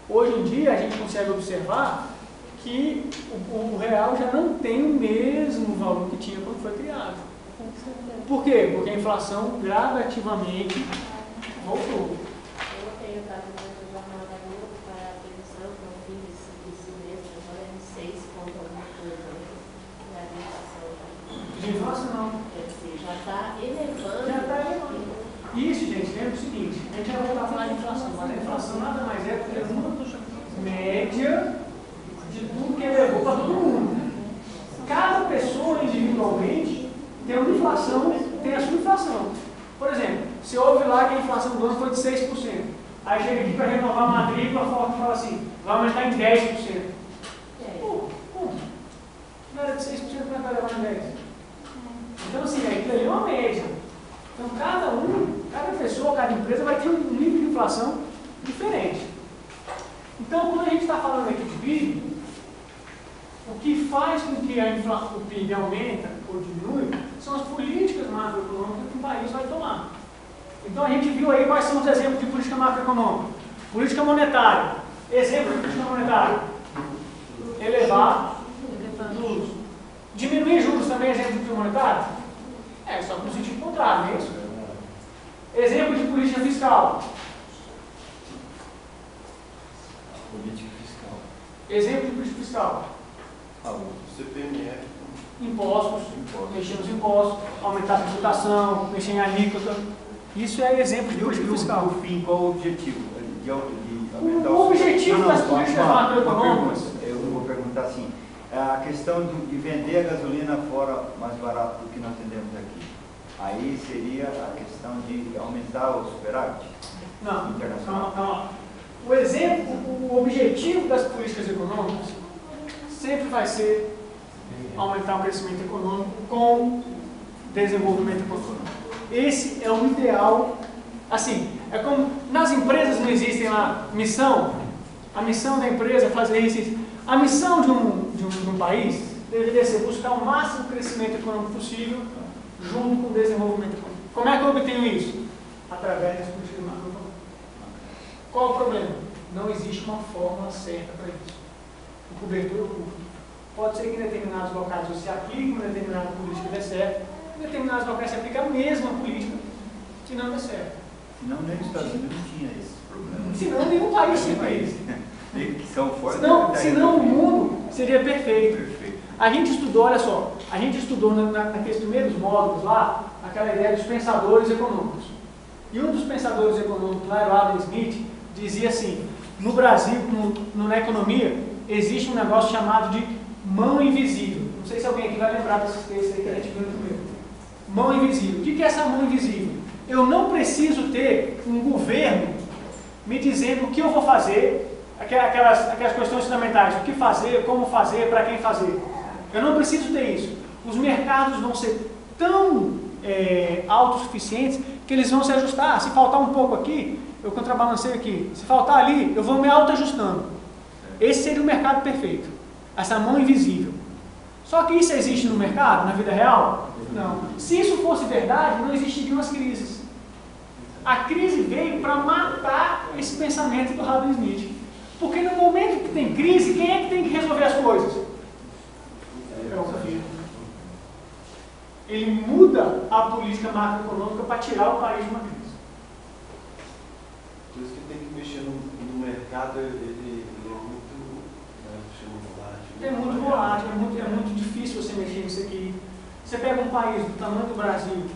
Hoje em dia a gente consegue observar que o real já não tem o mesmo valor que tinha quando foi criado. Por quê? Porque a inflação gradativamente voltou. Eu tenho estado no jornal da Globo para a previsão para o fim desse mês, agora é 6 ponto alguma coisa, né? De inflação. Quer dizer, já está elevando. Já está elevando. Isso, gente, lembra o seguinte, a gente vai voltar a falar de inflação, mas a inflação nada mais é do que uma média de tudo que elevou para todo mundo. Cada pessoa individualmente tem uma inflação, tem a sua inflação. Por exemplo, se houve lá que a inflação do ano foi de 6%, aí chega aqui para renovar a matrícula, a Forte fala assim, vai aumentar em 10%. Pô, não era de 6%, como é que vai levar em 10%? Então assim, aquilo ali é uma média. Então cada pessoa, cada empresa vai ter um nível de inflação diferente. Então quando a gente está falando aqui de PIB, o que faz com que o PIB aumenta ou diminui são as políticas macroeconômicas que o país vai tomar. Então a gente viu aí quais são os exemplos de política macroeconômica. Política monetária. Exemplo de política monetária. Elevar juros. Diminuir juros também é exemplo de política monetária? É, só que no sentido contrário, não é isso? Exemplo de política fiscal. Política fiscal. Exemplo de política fiscal. CPMF. Impostos, mexer nos impostos, aumentar a tributação, mexer em alíquota. Isso é exemplo de política fiscal. No fim, qual o objetivo? De aumentar O objetivo das políticas macroeconômicas. Eu vou perguntar assim, a questão de vender a gasolina fora mais barato do que nós temos aqui. Aí seria a questão de aumentar o superávit? Não, internacional. calma. O exemplo, o objetivo das políticas econômicas sempre vai ser aumentar o crescimento econômico com desenvolvimento econômico. Esse é o ideal. Assim, é como nas empresas não existem lá missão. A missão da empresa é fazer isso. A missão de um país deveria ser buscar o máximo crescimento econômico possível junto com o desenvolvimento econômico. Como é que eu obtenho isso? Através das políticas macroeconômicas. Qual o problema? Não existe uma fórmula certa para isso. O cobertor é curto. Pode ser que em determinados locais você aplique uma determinada política e dê certo, em determinados locais você aplica a mesma política e não dê certo. Senão nem os Estados Unidos não tinha esse problema. Senão nenhum país tinha isso. Que são fortes. Senão o mundo seria perfeito. A gente estudou, olha só, a gente estudou naqueles primeiros módulos lá, aquela ideia dos pensadores econômicos. E um dos pensadores econômicos lá, o Adam Smith, dizia assim, no Brasil, na economia, existe um negócio chamado de mão invisível. Não sei se alguém aqui vai lembrar desses textos aí que a gente viu no primeiro. Mão invisível. O que é essa mão invisível? Eu não preciso ter um governo me dizendo o que eu vou fazer, aquelas questões fundamentais, o que fazer, como fazer, para quem fazer. Eu não preciso ter isso. Os mercados vão ser tão autossuficientes que eles vão se ajustar. Se faltar um pouco aqui, eu contrabalanceio aqui. Se faltar ali, eu vou me autoajustando. Esse seria o mercado perfeito. Essa mão invisível. Só que isso existe no mercado, na vida real? Não. Se isso fosse verdade, não existiriam as crises. A crise veio para matar esse pensamento do Adam Smith. Porque no momento que tem crise, quem é que tem que resolver as coisas? É o governo. Ele muda a política macroeconômica para tirar o país de uma crise. Por isso que tem que mexer no mercado, ele é muito volátil. É muito volátil, é muito difícil você mexer nisso aqui. Você pega um país do tamanho do Brasil,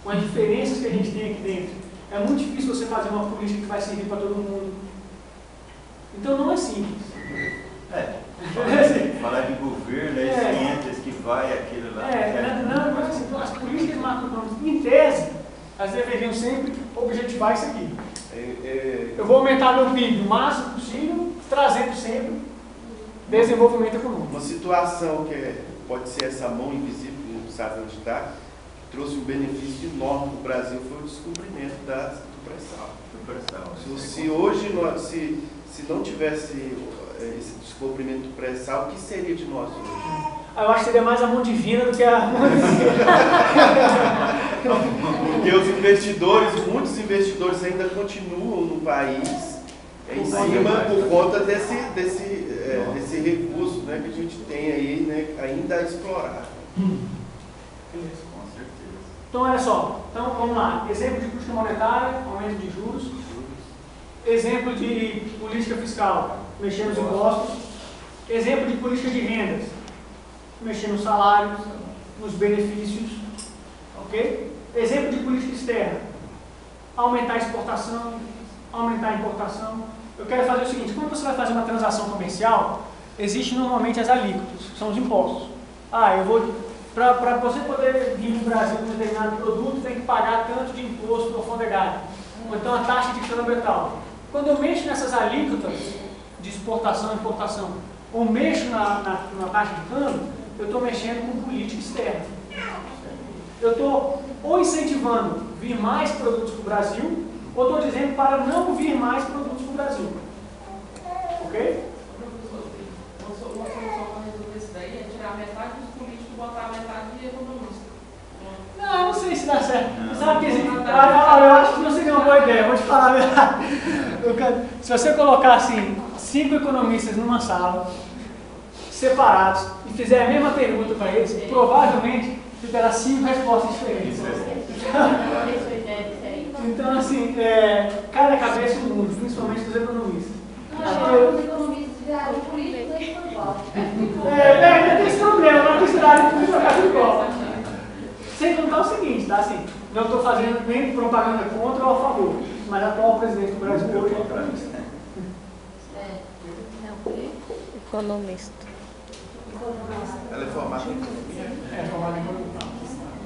com as diferenças que a gente tem aqui dentro, é muito difícil você fazer uma política que vai servir para todo mundo. Então não é simples. Falar de governo, ciências que vai, aquilo lá. As políticas macroeconômicas, em tese, elas deveriam sempre objetivar isso aqui. Eu vou aumentar meu PIB o máximo possível, trazendo sempre desenvolvimento econômico. Uma situação que pode ser essa mão invisível, que não sabe onde está, que trouxe um benefício enorme para o Brasil, foi o descobrimento do pré-sal. Se hoje, se não tivesse esse descobrimento do pré-sal, o que seria de nós hoje? Eu acho que seria mais a mão divina do que a mão Porque os investidores, muitos investidores ainda continuam no país em cima por conta desse recurso, né, que a gente tem aí, né, ainda a explorar. Com certeza. Então, olha só. Então, vamos lá. Exemplo de política monetária, aumento de juros. Exemplo de política fiscal, mexer nos impostos. Exemplo de política de rendas, mexer nos salários, nos benefícios. Ok? Exemplo de política externa, aumentar a exportação, aumentar a importação. Eu quero fazer o seguinte, quando você vai fazer uma transação comercial, existem normalmente as alíquotas, que são os impostos. Para você poder vir no Brasil com um determinado produto, tem que pagar tanto de imposto alfandegário, ou então a taxa de câmbio e tal. Quando eu mexo nessas alíquotas de exportação e importação, ou mexo na taxa de câmbio, eu estou mexendo com política externa. Eu estou ou incentivando vir mais produtos para o Brasil, ou estou dizendo para não vir mais produtos para o Brasil. Ok? Uma solução para resolver isso daí é tirar metade dos políticos e botar metade de economista. Não, eu não sei se dá certo. Sabe que eu acho que não seria uma boa ideia, vou te falar a verdade. Se você colocar assim, 5 economistas numa sala, separados, e fizer a mesma pergunta para eles, provavelmente você terá 5 respostas diferentes. Então, assim, cada cabeça é um mundo, principalmente dos economistas. Os economistas viraram políticos, eles são igual. Tem esse problema, não misturarem tudo e jogar tudo igual. Sem contar o seguinte, tá? Assim, não estou fazendo nem propaganda contra ou a favor, mas o atual presidente do Brasil hoje é economista. Economista. Ela é formada em Formada em economia.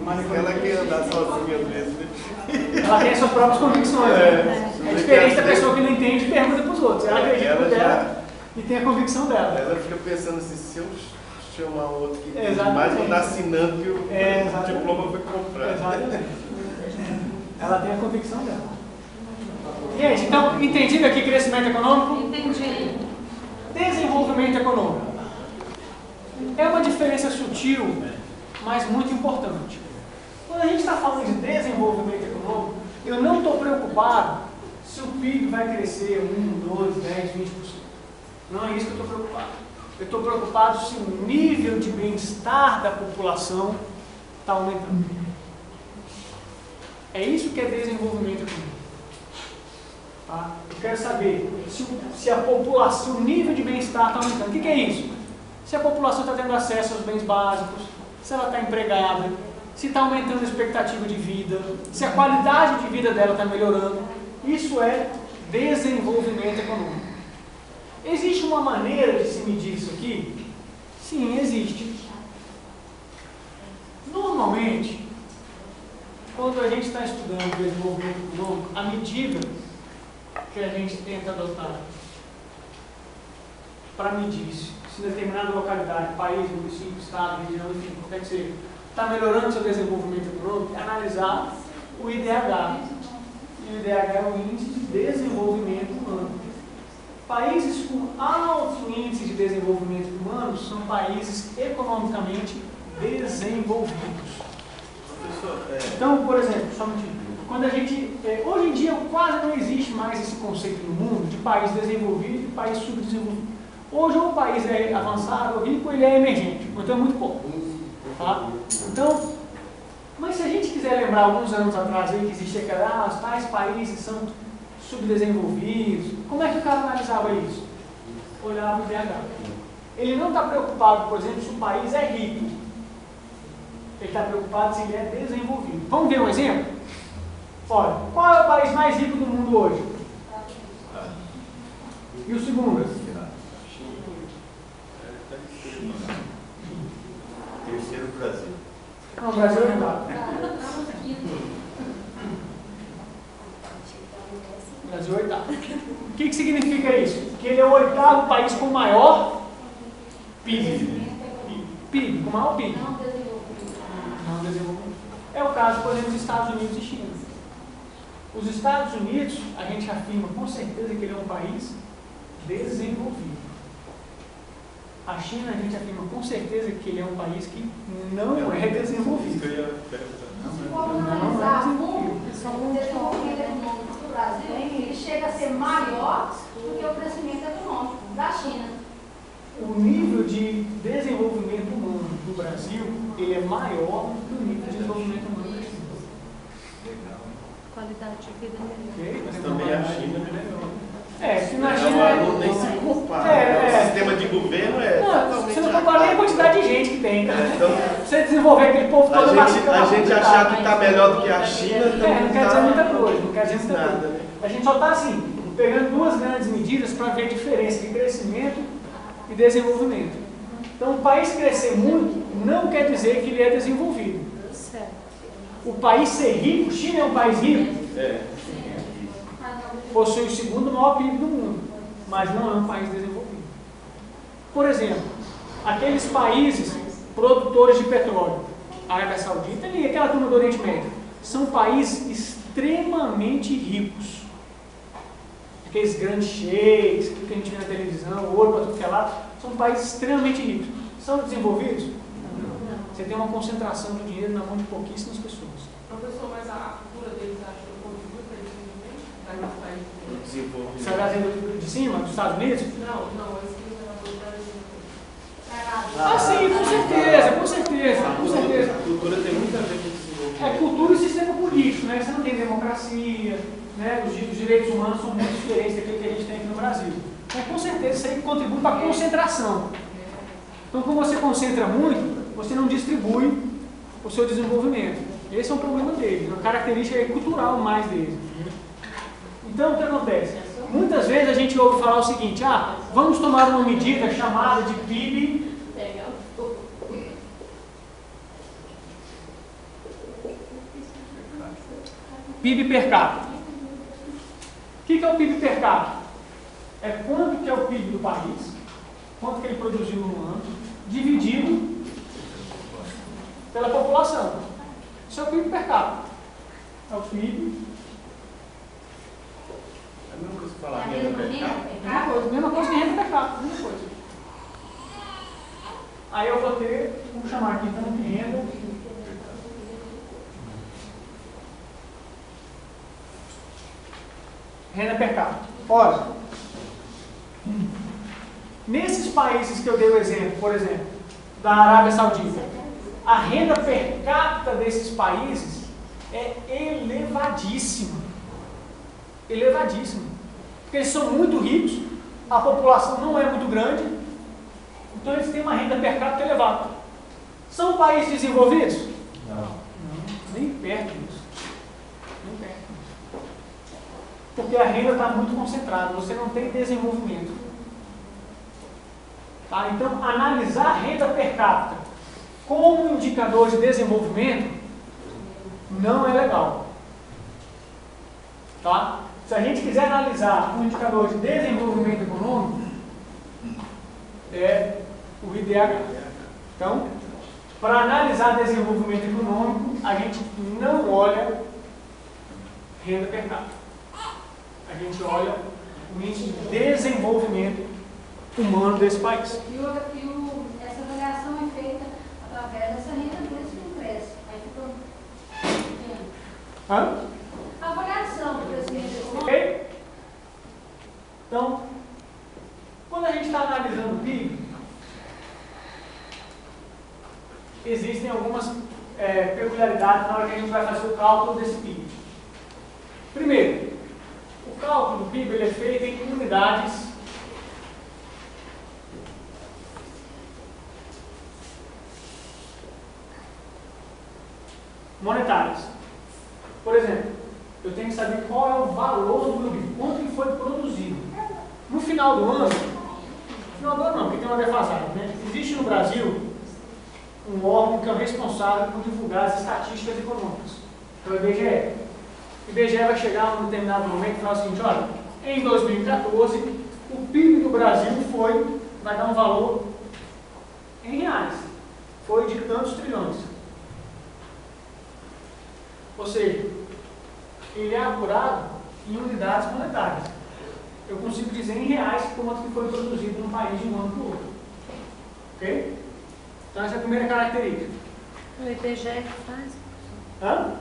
ela quer andar sozinha mesmo. Ela tem as suas próprias convicções. É diferente da pessoa que não entende e pergunta para os outros. Ela acredita no dela e tem a convicção dela. Ela fica pensando assim, se eu chamar outro que tem Exatamente. mais, vou estar assinando que o diploma foi comprado. Exatamente. Ela tem a convicção dela. Gente, então, entendido aqui crescimento econômico? Entendi. Desenvolvimento econômico. É uma diferença sutil, mas muito importante. Quando a gente está falando de desenvolvimento econômico, eu não estou preocupado se o PIB vai crescer 1, 2, 10, 20%. Não é isso que eu estou preocupado. Eu estou preocupado se o nível de bem-estar da população está aumentando. É isso que é desenvolvimento econômico. Tá? Eu quero saber se a população, se o nível de bem-estar está aumentando. O que é isso? Se a população está tendo acesso aos bens básicos, se ela está empregada, se está aumentando a expectativa de vida, se a qualidade de vida dela está melhorando. Isso é desenvolvimento econômico. Existe uma maneira de se medir isso aqui? Sim, existe. Normalmente, quando a gente está estudando desenvolvimento econômico, a medida que a gente tenta adotar para medir se determinada localidade, país, município, estado, região, enfim, qualquer que seja, está melhorando seu desenvolvimento econômico, é analisar o IDH. E o IDH é o Índice de Desenvolvimento Humano. Países com alto índice de desenvolvimento humano são países economicamente desenvolvidos. Então, por exemplo, só um minutinho. Quando a gente, hoje em dia quase não existe mais esse conceito no mundo de país desenvolvido e país subdesenvolvido. Hoje ou o país é avançado ou rico, ele é emergente, então é muito pouco. Tá? Então, mas se a gente quiser lembrar alguns anos atrás aí que existia aquela, os tais países são subdesenvolvidos, como é que o cara analisava isso? Olhava o IDH. Ele não está preocupado, por exemplo, se o país é rico. Ele está preocupado se ele é desenvolvido. Vamos ver um exemplo? Olha, qual é o país mais rico do mundo hoje? E o segundo? Terceiro, Brasil. Não, o Brasil é oitavo. O Brasil é oitavo. O que significa isso? Que ele é o oitavo país com maior PIB. PIB, com maior PIB. Não desenvolvimento. É o caso, por exemplo, dos Estados Unidos e China. Os Estados Unidos, a gente afirma com certeza que ele é um país desenvolvido. A China, a gente afirma com certeza que ele é um país que não é desenvolvido. Se for analisar o desenvolvimento econômico do Brasil, ele chega a ser maior do que o crescimento econômico da China. O nível de desenvolvimento humano do Brasil, ele é maior do que o nível de desenvolvimento humano da China. qualidade de vida melhor. Ok? Mas também a China é melhor. Se na China Não nem se compara. É. O sistema de governo Não, você não compara nem a quantidade de gente que tem, cara. Então, Você desenvolver aquele povo todo a gente achar que está melhor do que a China também não quer dizer muita coisa, não quer dizer muita nada, coisa. né? A gente só está assim, pegando duas grandes medidas para ver a diferença de crescimento e desenvolvimento. Então, o país crescer muito não quer dizer que ele é desenvolvido. Certo. O país ser rico, China é um país rico, possui o segundo maior PIB do mundo, mas não é um país desenvolvido. Por exemplo, aqueles países produtores de petróleo, a Arábia Saudita e aquela turma do Oriente Médio, são países extremamente ricos. Aqueles grandes sheiks, tudo que a gente vê na televisão, ouro para tudo que é lado, são países extremamente ricos. São desenvolvidos? Não. Você tem uma concentração de dinheiro na mão de pouquíssimas pessoas. Professor, mas a cultura deles acha que contribui para esse desenvolvimento? Daqueles países? Você está trazendo de cima, dos Estados Unidos? Não, esse que você acabou de trazer. Sim, com certeza. A cultura tem muito a ver com o desenvolvimento. É cultura e sistema político, né? Você não tem democracia, né? Os direitos humanos são muito diferentes daquilo que a gente tem aqui no Brasil. Então, com certeza, isso aí contribui para a concentração. Então, como você concentra muito, você não distribui o seu desenvolvimento. Esse é um problema deles, uma característica cultural mais deles. Então, o que acontece? Muitas vezes a gente ouve falar o seguinte, vamos tomar uma medida chamada de PIB per capita. O que é o PIB per capita? É quanto que é o PIB do país, quanto que ele produziu no ano, dividido pela população. Isso é o PIB per capita. É o PIB. A mesma coisa que falar renda per capita? Mesma coisa que renda per capita, mesma coisa. Aí eu vou ter, vamos chamar aqui então de renda. Renda per capita. Olha, nesses países que eu dei o exemplo, por exemplo, da Arábia Saudita, a renda per capita desses países é elevadíssima. Elevadíssima. Porque eles são muito ricos, a população não é muito grande, então eles têm uma renda per capita elevada. São países desenvolvidos? Não, nem perto disso. Nem perto disso. Porque a renda está muito concentrada, você não tem desenvolvimento. Tá? Então, analisar a renda per capita como indicador de desenvolvimento não é legal. Tá? Se a gente quiser analisar um indicador de desenvolvimento econômico, é o IDH. Então, para analisar desenvolvimento econômico, a gente não olha renda per capita. A gente olha o índice de desenvolvimento humano desse país. Essa avaliação é feita através dessa renda deles que não cresce. Aí fica... A avaliação do crescimento. Ok? Então, quando a gente está analisando o PIB, existem algumas peculiaridades na hora que a gente vai fazer o cálculo desse PIB. Primeiro, o cálculo do PIB ele é feito em unidades monetárias. Por exemplo, eu tenho que saber qual é o valor do meu PIB, quanto que foi produzido. No final do ano, porque tem uma defasagem, né? Existe no Brasil um órgão que é o responsável por divulgar as estatísticas econômicas, que é o IBGE. O IBGE vai chegar num determinado momento e falar o seguinte, olha, em 2014, o PIB do Brasil vai dar um valor em reais, foi de tantos trilhões. Ou seja, ele é apurado em unidades monetárias. Eu consigo dizer em reais quanto que foi produzido no país de um ano para o outro. Ok? Então essa é a primeira característica. O IBGE que faz? Hã?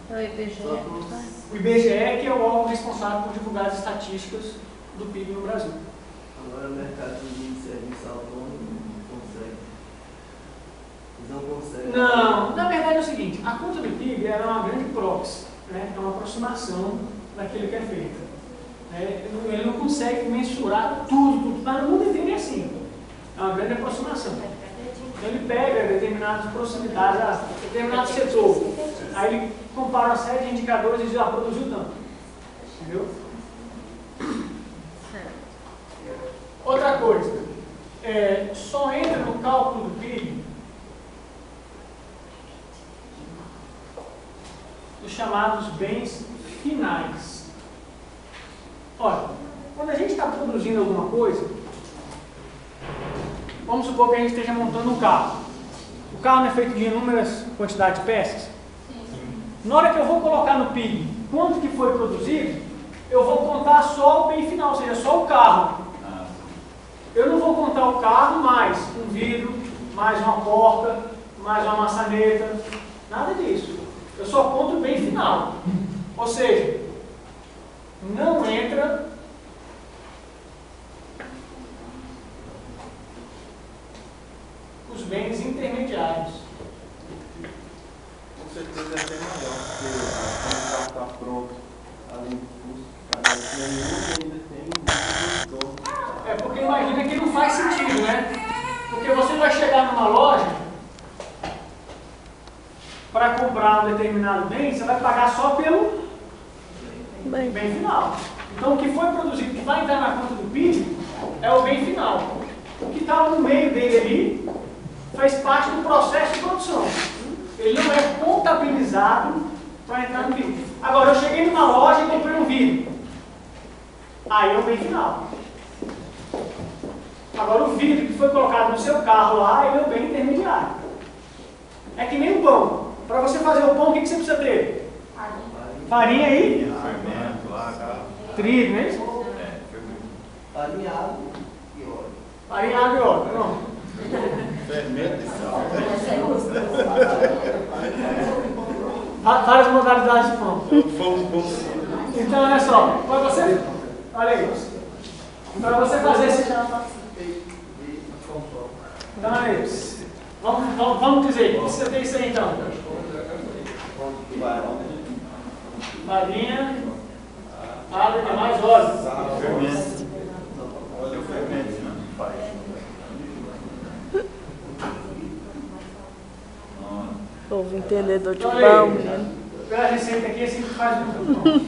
É o IBGE que faz? O IBGE que é o órgão responsável por divulgar as estatísticas do PIB no Brasil. Agora o mercado de serviço autônomo não consegue. Não, na verdade é o seguinte, a conta do PIB era uma grande proxy. né? É uma aproximação daquilo que é feito. Ele não consegue mensurar tudo, mas no mundo inteiro é assim. É uma grande aproximação. Então ele pega determinadas proximidades, determinado setor, aí ele compara uma série de indicadores e diz, produziu tanto. Entendeu? Outra coisa, só entra no cálculo do PIB os chamados bens finais. Olha, quando a gente está produzindo alguma coisa, vamos supor que a gente esteja montando um carro. O carro não é feito de inúmeras quantidades de peças? Na hora que eu vou colocar no PIB quanto que foi produzido, eu vou contar só o bem final, ou seja, só o carro. Eu não vou contar o carro mais um vidro, mais uma porta, mais uma maçaneta, nada disso. Eu só conto o bem final. Ou seja, não entra os bens intermediários. Com certeza é até maior, porque quando o carro está pronto, além do custo, ainda tem um retorno. Porque imagina que não faz sentido, né? Porque você vai chegar numa loja para comprar um determinado bem, você vai pagar só pelo bem final. Então o que foi produzido, que vai entrar na conta do PIB, é o bem final. O que está no meio dele ali faz parte do processo de produção. Ele não é contabilizado para entrar no PIB. Agora, eu cheguei numa loja e comprei um vidro. Aí é o bem final. Agora, o vidro que foi colocado no seu carro lá, ele é o bem intermediário. É que nem o pão. Para você fazer o pão, o que você precisa ter? Farinha e? Fermento lá, trigo, não é isso? Farinha, água e óleo. Farinha, água e óleo. Pronto. fermento e sal. Várias modalidades de pão. Então, olha só. Para você... Olha aí. Para você fazer esse... Então, olha aí. Vamos dizer. Você tem isso aí, então. Farinha, água e mais óleo. Fermento. Olha o fermento, não faz. Povo entendedor de Então, pão, menino. Pela receita aqui, assim que faz muito pão.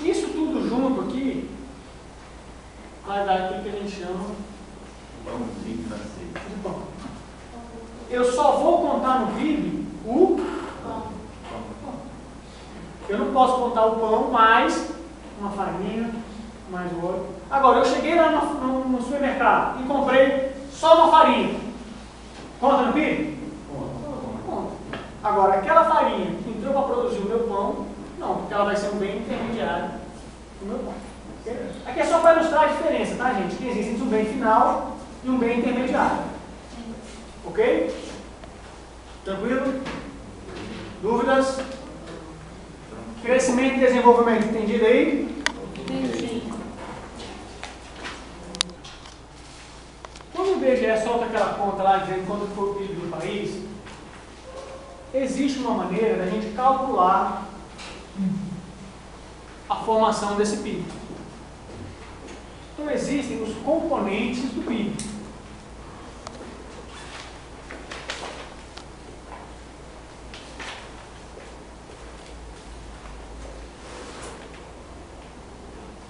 Isso tudo junto aqui vai dar aquilo que a gente chama Pãozinho francês. de pão. Eu só vou contar no PIB o pão. Eu não posso contar o pão mais uma farinha, mais o óleo. Agora, eu cheguei lá no supermercado e comprei só uma farinha. Conta no PIB? Conta. Agora, aquela farinha que entrou para produzir o meu pão, não, porque ela vai ser um bem intermediário do meu pão. Okay? Aqui é só para ilustrar a diferença, tá, gente? Que existe entre um bem final e um bem intermediário. Ok? Tranquilo? Dúvidas? Crescimento e desenvolvimento, entendido aí? Entendi. Quando o IBGE solta aquela conta lá dizendo quanto foi o PIB do país, existe uma maneira da gente calcular a formação desse PIB. Então existem os componentes do PIB.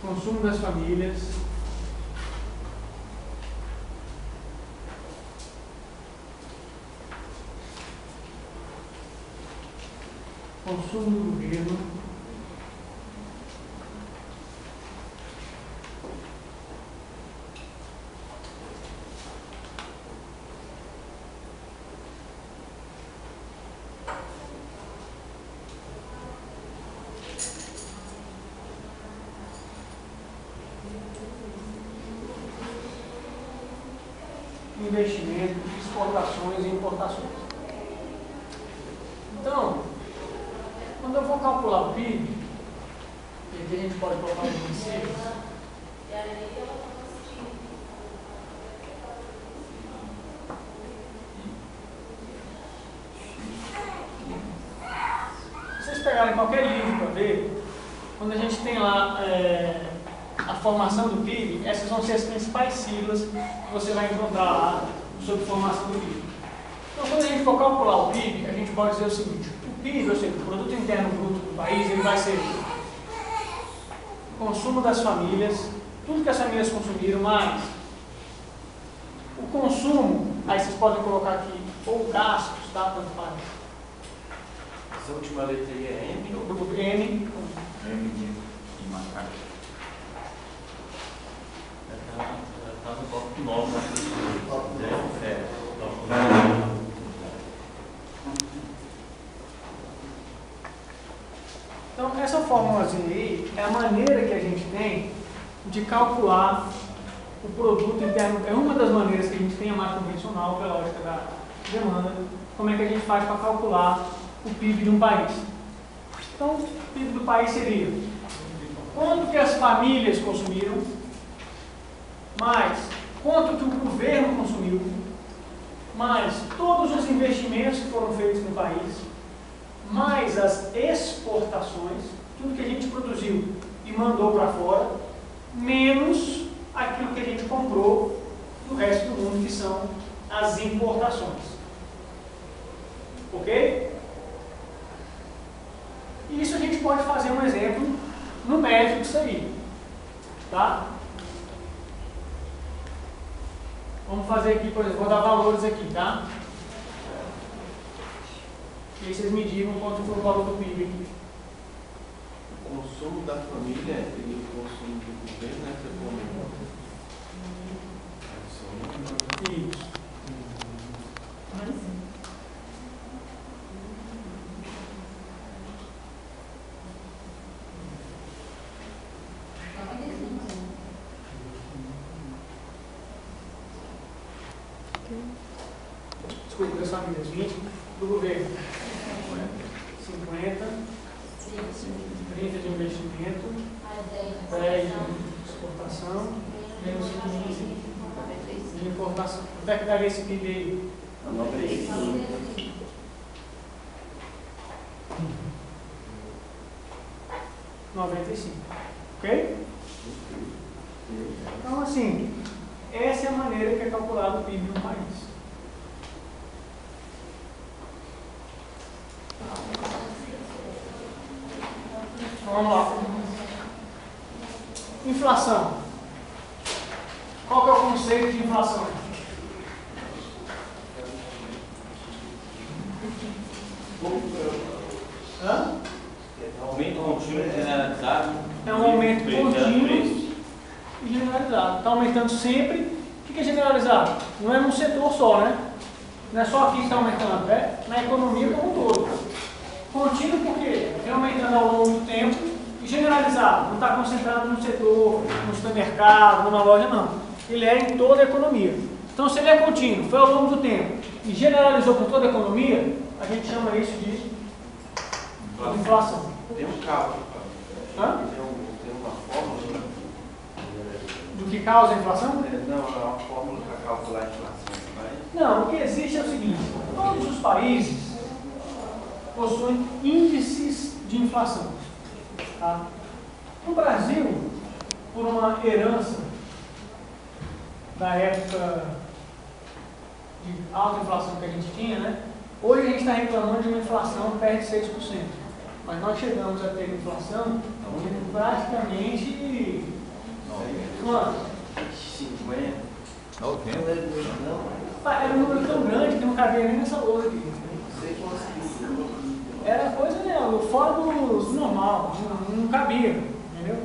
Consumo das famílias, consumo do governo, investimento, exportações e importações. Então, quando eu vou calcular o PIB, e aqui a gente pode colocar os princípios, Se vocês pegarem qualquer livro para ver, quando a gente tem lá a formação do PIB, essas vão ser as principais siglas que você vai encontrar lá sobre formação do PIB. Então, quando a gente for calcular o PIB, a gente pode dizer o seguinte: o PIB, ou seja, o Produto Interno Bruto do país, ele vai ser o consumo das famílias, tudo que as famílias consumiram, mais o consumo, aí vocês podem colocar aqui, ou gastos, tá? Tanto faz. Essa última letra aí é M? O grupo M. M de macaco. Está no tópico 9, né? Então, essa fórmulazinha aí é a maneira que a gente tem de calcular o produto interno. É uma das maneiras que a gente tem, a mais convencional, pela lógica da demanda, como é que a gente faz para calcular o PIB de um país. Então, o PIB do país seria quanto que as famílias consumiram, mais quanto que o governo consumiu, mais todos os investimentos que foram feitos no país, mais as exportações, tudo que a gente produziu e mandou para fora, menos aquilo que a gente comprou do resto do mundo, que são as importações. Ok? Isso a gente pode fazer um exemplo numérico disso aí. Tá? Vamos fazer aqui, por exemplo, vou dar valores aqui, tá? E aí vocês me digam quanto foi o valor do PIB aqui. O consumo da família e o consumo do governo é Isso. Desculpa, das famílias, 20 do governo. 50, 30 de investimento, 10 de exportação, menos 15 de importação. Quanto é que daria esse PIB aí? 95. Ok? Então, assim, essa é a maneira que é calculado o PIB de um país. Vamos lá. Inflação. Qual que é o conceito de inflação? Hã? Aumento contínuo generalizado. É um aumento contínuo e generalizado. Está aumentando sempre. O que é generalizado? Não é num setor só, né? Não é só aqui que está aumentando, é na economia como um todo. Contínuo porque é aumentando ao longo do tempo e generalizado. Não está concentrado no setor, no supermercado, numa loja, não. Ele é em toda a economia. Então, se ele é contínuo, foi ao longo do tempo e generalizou por toda a economia, a gente chama isso de inflação. Tem um cálculo. Hã? Tem uma fórmula. Do que causa a inflação? Não, é uma fórmula para calcular a inflação. Não, o que existe é o seguinte: todos os países possuem índices de inflação. Tá? No Brasil, por uma herança da época de alta inflação que a gente tinha, né? Hoje a gente está reclamando de uma inflação perto de 6%. Mas nós chegamos a ter inflação de praticamente quanto? 50. 90. Era um número tão grande que não cabia nem nessa lousa aqui. Era coisa, né, fora do normal, não cabia, entendeu?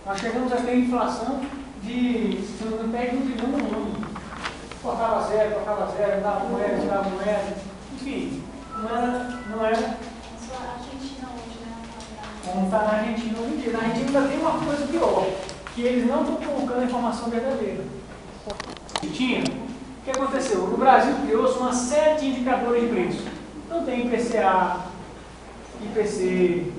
Nós chegamos a ter inflação de, se não me engano, perto de 1 trilhão no ano. Cortava zero, dava moeda, tirava moeda, enfim, não era como está na Argentina hoje em dia. Na Argentina ainda tem uma coisa pior, que eles não estão colocando a informação verdadeira. Tinha. O que aconteceu? No Brasil criou-se uma série de indicadores de preço. Então tem IPCA, IPC,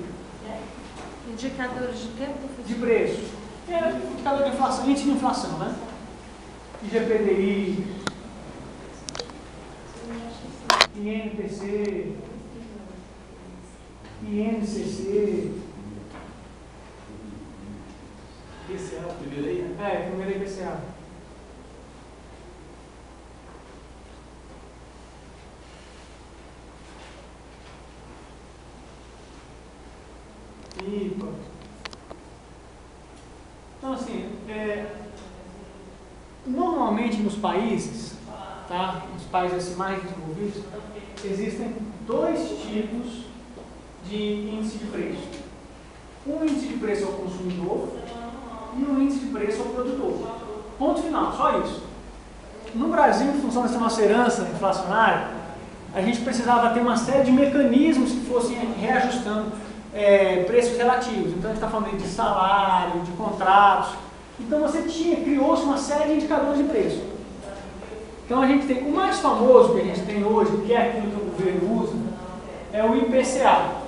Indicadores de quê? de preço. É indicador de inflação, índice de inflação, né? IGPDI, INPC, INCC, IPCA. Primeiro aí, né? Primeiro IPCA. IPA. Então, assim, normalmente nos países, tá? Nos países assim, mais desenvolvidos, existem dois tipos de índice de preço. Um índice de preço ao consumidor e um índice de preço ao produtor. Ponto final, só isso. No Brasil, em função dessa nossa herança inflacionária, a gente precisava ter uma série de mecanismos que fossem reajustando preços relativos. Então a gente está falando de salário, de contratos. Então você criou-se uma série de indicadores de preço. Então a gente tem, o mais famoso que a gente tem hoje, que é aquilo que o governo usa, é o IPCA.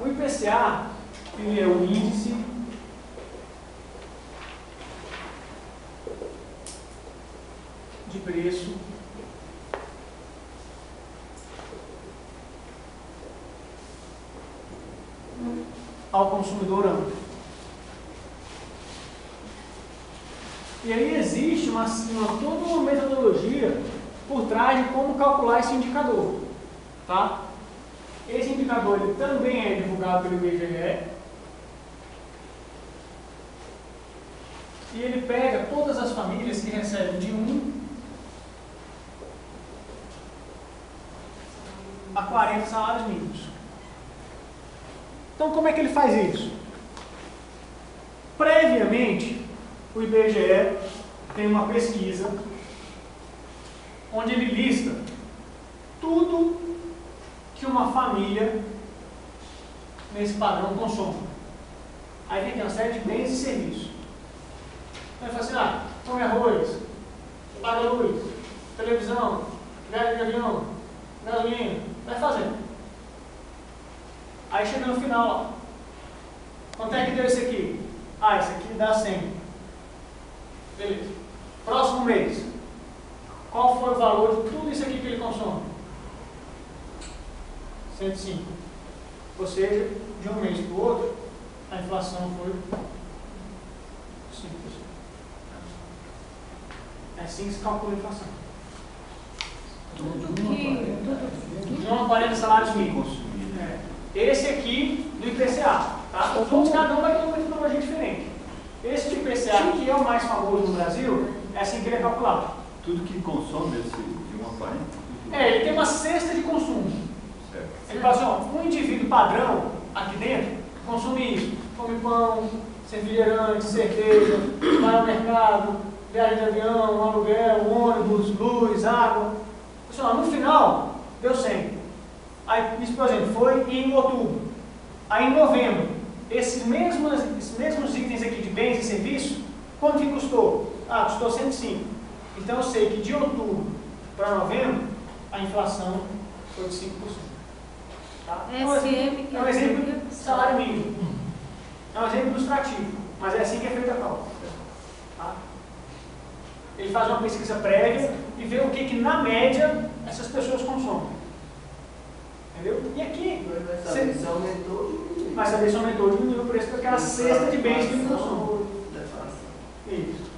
O IPCA, ele é o índice de preço ao consumidor amplo. E aí existe toda uma metodologia por trás de como calcular esse indicador. Tá? Esse indicador ele também é divulgado pelo IBGE. E ele pega todas as famílias que recebem de 1 a 40 salários mínimos. Então, como é que ele faz isso? Previamente, o IBGE tem uma pesquisa onde ele lista tudo que uma família nesse padrão consome. Aí tem uma série de bens e serviços. Então ele fala assim, come arroz, paga luz, televisão, viagem de avião, gasolina, vai fazendo. Aí chega no final lá. Quanto é que deu esse aqui? Esse aqui dá 100. Beleza. Próximo mês. Qual foi o valor de tudo isso aqui que ele consome? 105. Ou seja, de um mês para o outro, a inflação foi 5%. É assim que se calcula a inflação. De 1 a 40 salários mínimos. Esse aqui do IPCA. Tá? Todos, cada um vai ter uma metodologia diferente. Esse do IPCA, que é o mais famoso no Brasil, é assim que ele é calculado. Tudo que consome esse de 1 a 40? Ele tem uma cesta de consumo. Certo. Ele fala assim, um indivíduo padrão aqui dentro consome isso. Come pão, refrigerante, cerveja, vai ao mercado, viagem de avião, aluguel, ônibus, luz, água. No final, deu 100. Aí, isso, por exemplo, foi em outubro. Aí, em novembro, esses mesmos itens aqui de bens e serviços, quanto que custou? Custou 105. Então, eu sei que de outubro para novembro, a inflação foi de 5%. Tá? É um exemplo de salário mínimo. É um exemplo ilustrativo, mas é assim que é feita a cálculo. Tá? Ele faz uma pesquisa prévia e vê o que na média, essas pessoas consomem. Entendeu? E aqui, vai saber se aumentou ou diminuiu o preço daquela cesta de bens que ele consome. Isso.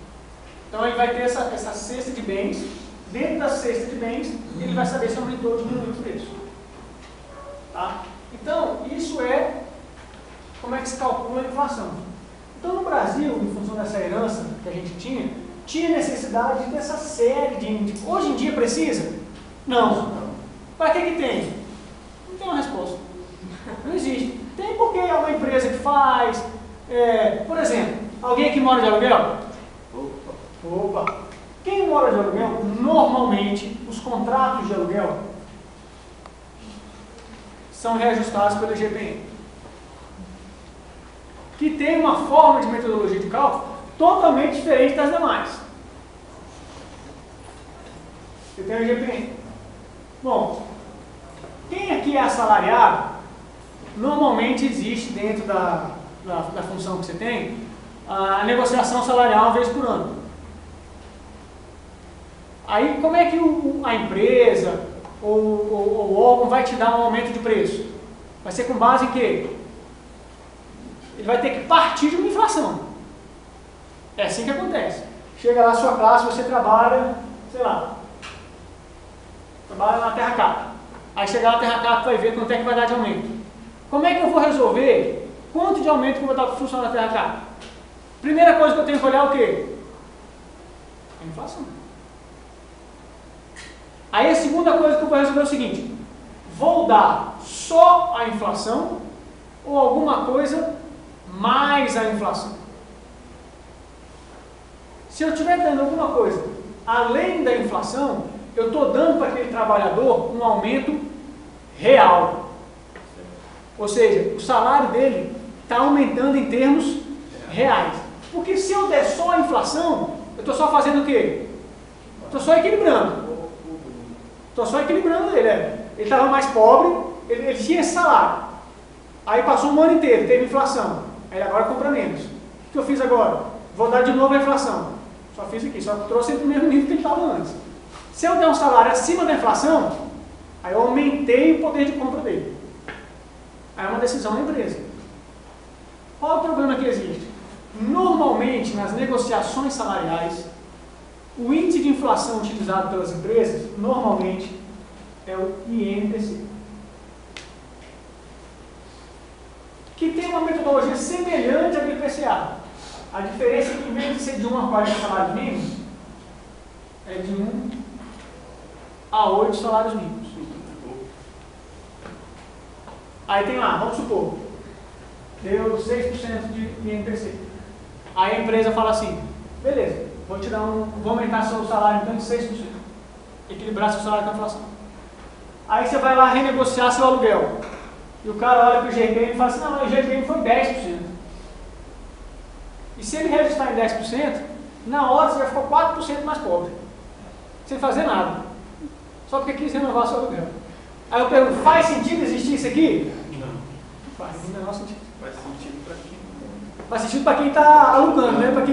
Então ele vai ter essa cesta de bens, dentro da cesta de bens, ele vai saber se aumentou ou diminuiu o preço. Tá? Então, isso é como é que se calcula a inflação. Então no Brasil, em função dessa herança que a gente tinha necessidade de ter essa série de índices. Hoje em dia precisa? Não. Para que tem? Não tem uma resposta. Não existe. Tem porque é uma empresa que faz. Por exemplo, alguém que mora de aluguel? Opa! Quem mora de aluguel, normalmente, os contratos de aluguel são reajustados pelo IGPM. Que tem uma forma de metodologia de cálculo totalmente diferente das demais. Você tem o IGPM. Bom, quem aqui é assalariado, normalmente existe dentro da função que você tem, a negociação salarial uma vez por ano. Aí, como é que a empresa ou o órgão vai te dar um aumento de preço? Vai ser com base em quê? Ele vai ter que partir de uma inflação. É assim que acontece. Chega lá a sua classe, você trabalha, sei lá, trabalha na Terra Cap. Aí chega lá na Terra Cap, vai ver quanto é que vai dar de aumento. Como é que eu vou resolver quanto de aumento que eu vou dar para o funcionário da Terra Cap? Primeira coisa que eu tenho que olhar é o quê? A inflação. Aí a segunda coisa que eu vou resolver é o seguinte: vou dar só a inflação ou alguma coisa mais a inflação? Se eu estiver dando alguma coisa além da inflação, eu estou dando para aquele trabalhador um aumento real. Ou seja, o salário dele está aumentando em termos reais. Porque se eu der só a inflação, eu estou só fazendo o quê? Estou só equilibrando. Estou só equilibrando ele. Ele estava mais pobre, ele tinha esse salário. Aí passou um ano inteiro, teve inflação. Aí ele agora compra menos. O que eu fiz agora? Vou dar de novo a inflação. Só fiz aqui, só trouxe ele para o mesmo nível que ele estava antes. Se eu der um salário acima da inflação, aí eu aumentei o poder de compra dele. Aí é uma decisão da empresa. Qual é o problema que existe? Normalmente, nas negociações salariais, o índice de inflação utilizado pelas empresas, normalmente, é o INPC. Que tem uma metodologia semelhante à do IPCA. A diferença é que, em vez de ser de 1 a 40 salários mínimos, é de 1 a 8 salários mínimos. Aí tem lá, vamos supor, deu 6% de INPC. Aí a empresa fala assim, beleza, vou aumentar seu salário então de 6%. Equilibrar seu salário com a inflação. Aí você vai lá renegociar seu aluguel. E o cara olha para o GPM e fala assim, não, o GPM foi 10%. E se ele reajustar em 10%, na hora você já ficou 4% mais pobre. Sem fazer nada. Só porque quis renovar seu aluguel. Aí eu pergunto, faz sentido existir isso aqui? Não faz menor sentido. Faz sentido para quem? Faz sentido para quem está alugando, né? Para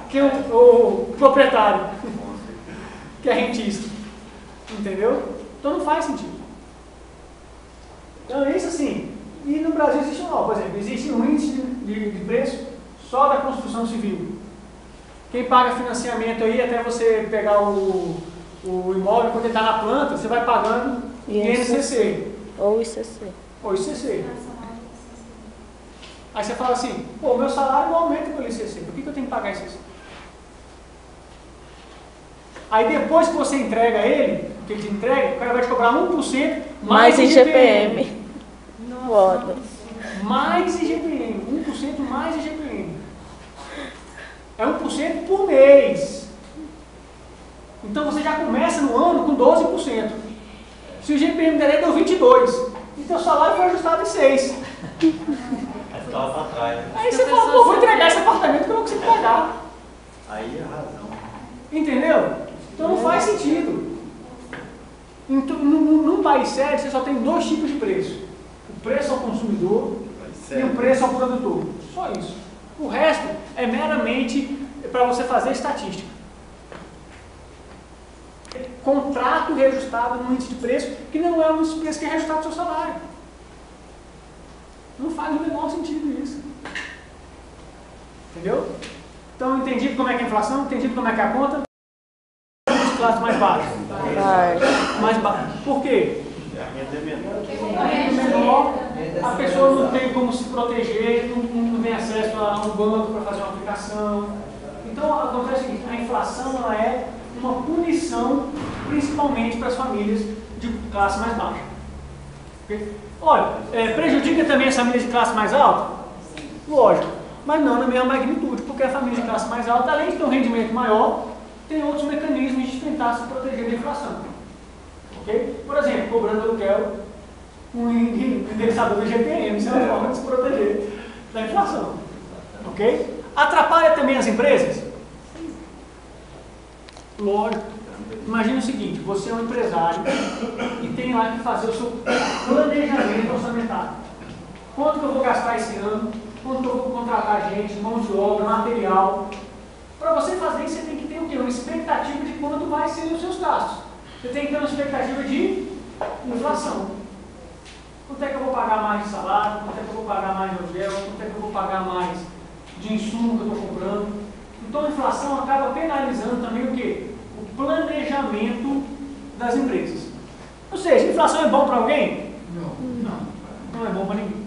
quem é o proprietário, que é rentista. Entendeu? Então não faz sentido. Então é isso assim. E no Brasil existe por exemplo, existe um índice de preço só da construção civil. Quem paga financiamento aí, até você pegar o imóvel, quando ele está na planta, você vai pagando INCC. Ou ICC. Ou ICC. Aí você fala assim, pô, meu salário não aumenta pelo ICC, por que eu tenho que pagar ICC? Aí depois que você entrega ele, que ele te entrega, o cara vai te cobrar 1% mais IGPM. Foda. Mais IGPM, 1% mais IGPM. É 1% por mês. Então você já começa no ano com 12%. Se o IGPM dele deu 22%, então o salário foi ajustado em 6%. Aí você fala, pô, vou entregar esse apartamento que eu não consigo pagar. Aí é a razão. Entendeu? Então não faz sentido. Então, num país sério, você só tem 2 tipos de preço. O preço ao consumidor e o preço ao produtor. Só isso. O resto é meramente para você fazer estatística. Contrato reajustado no índice de preço, que não é o índice de preço que é reajustado no seu salário. Não faz o menor sentido isso. Entendeu? Então, entendido como é que é a inflação, entendido como é que é a conta, as classes mais baixas. Mais baixas. Por quê? A renda menor, a pessoa não tem como se proteger, não tem acesso a um banco para fazer uma aplicação. Então, acontece o seguinte, a inflação ela é uma punição, principalmente para as famílias de classe mais baixa. Okay? Olha, prejudica também as famílias de classe mais alta? Lógico, mas não na mesma magnitude, porque a família de classe mais alta, além de ter um rendimento maior, tem outros mecanismos de tentar se proteger da inflação. Okay? Por exemplo, cobrando aluguel, um indexador do IGPM, isso é uma forma de se proteger da inflação. Okay? Atrapalha também as empresas? Lógico. Imagina o seguinte, você é um empresário e tem lá que fazer o seu planejamento orçamentário. Quanto que eu vou gastar esse ano? Quanto que eu vou contratar gente, mão de obra, material? Para você fazer isso, você tem que ter o quê? Uma expectativa de quanto vai ser os seus gastos. Você tem que ter uma expectativa de inflação. Quanto é que eu vou pagar mais de salário? Quanto é que eu vou pagar mais de aluguel? Quanto é que eu vou pagar mais de insumo que eu estou comprando? Então a inflação acaba penalizando também o quê? O planejamento das empresas. Ou seja, inflação é bom para alguém? Não é bom para ninguém.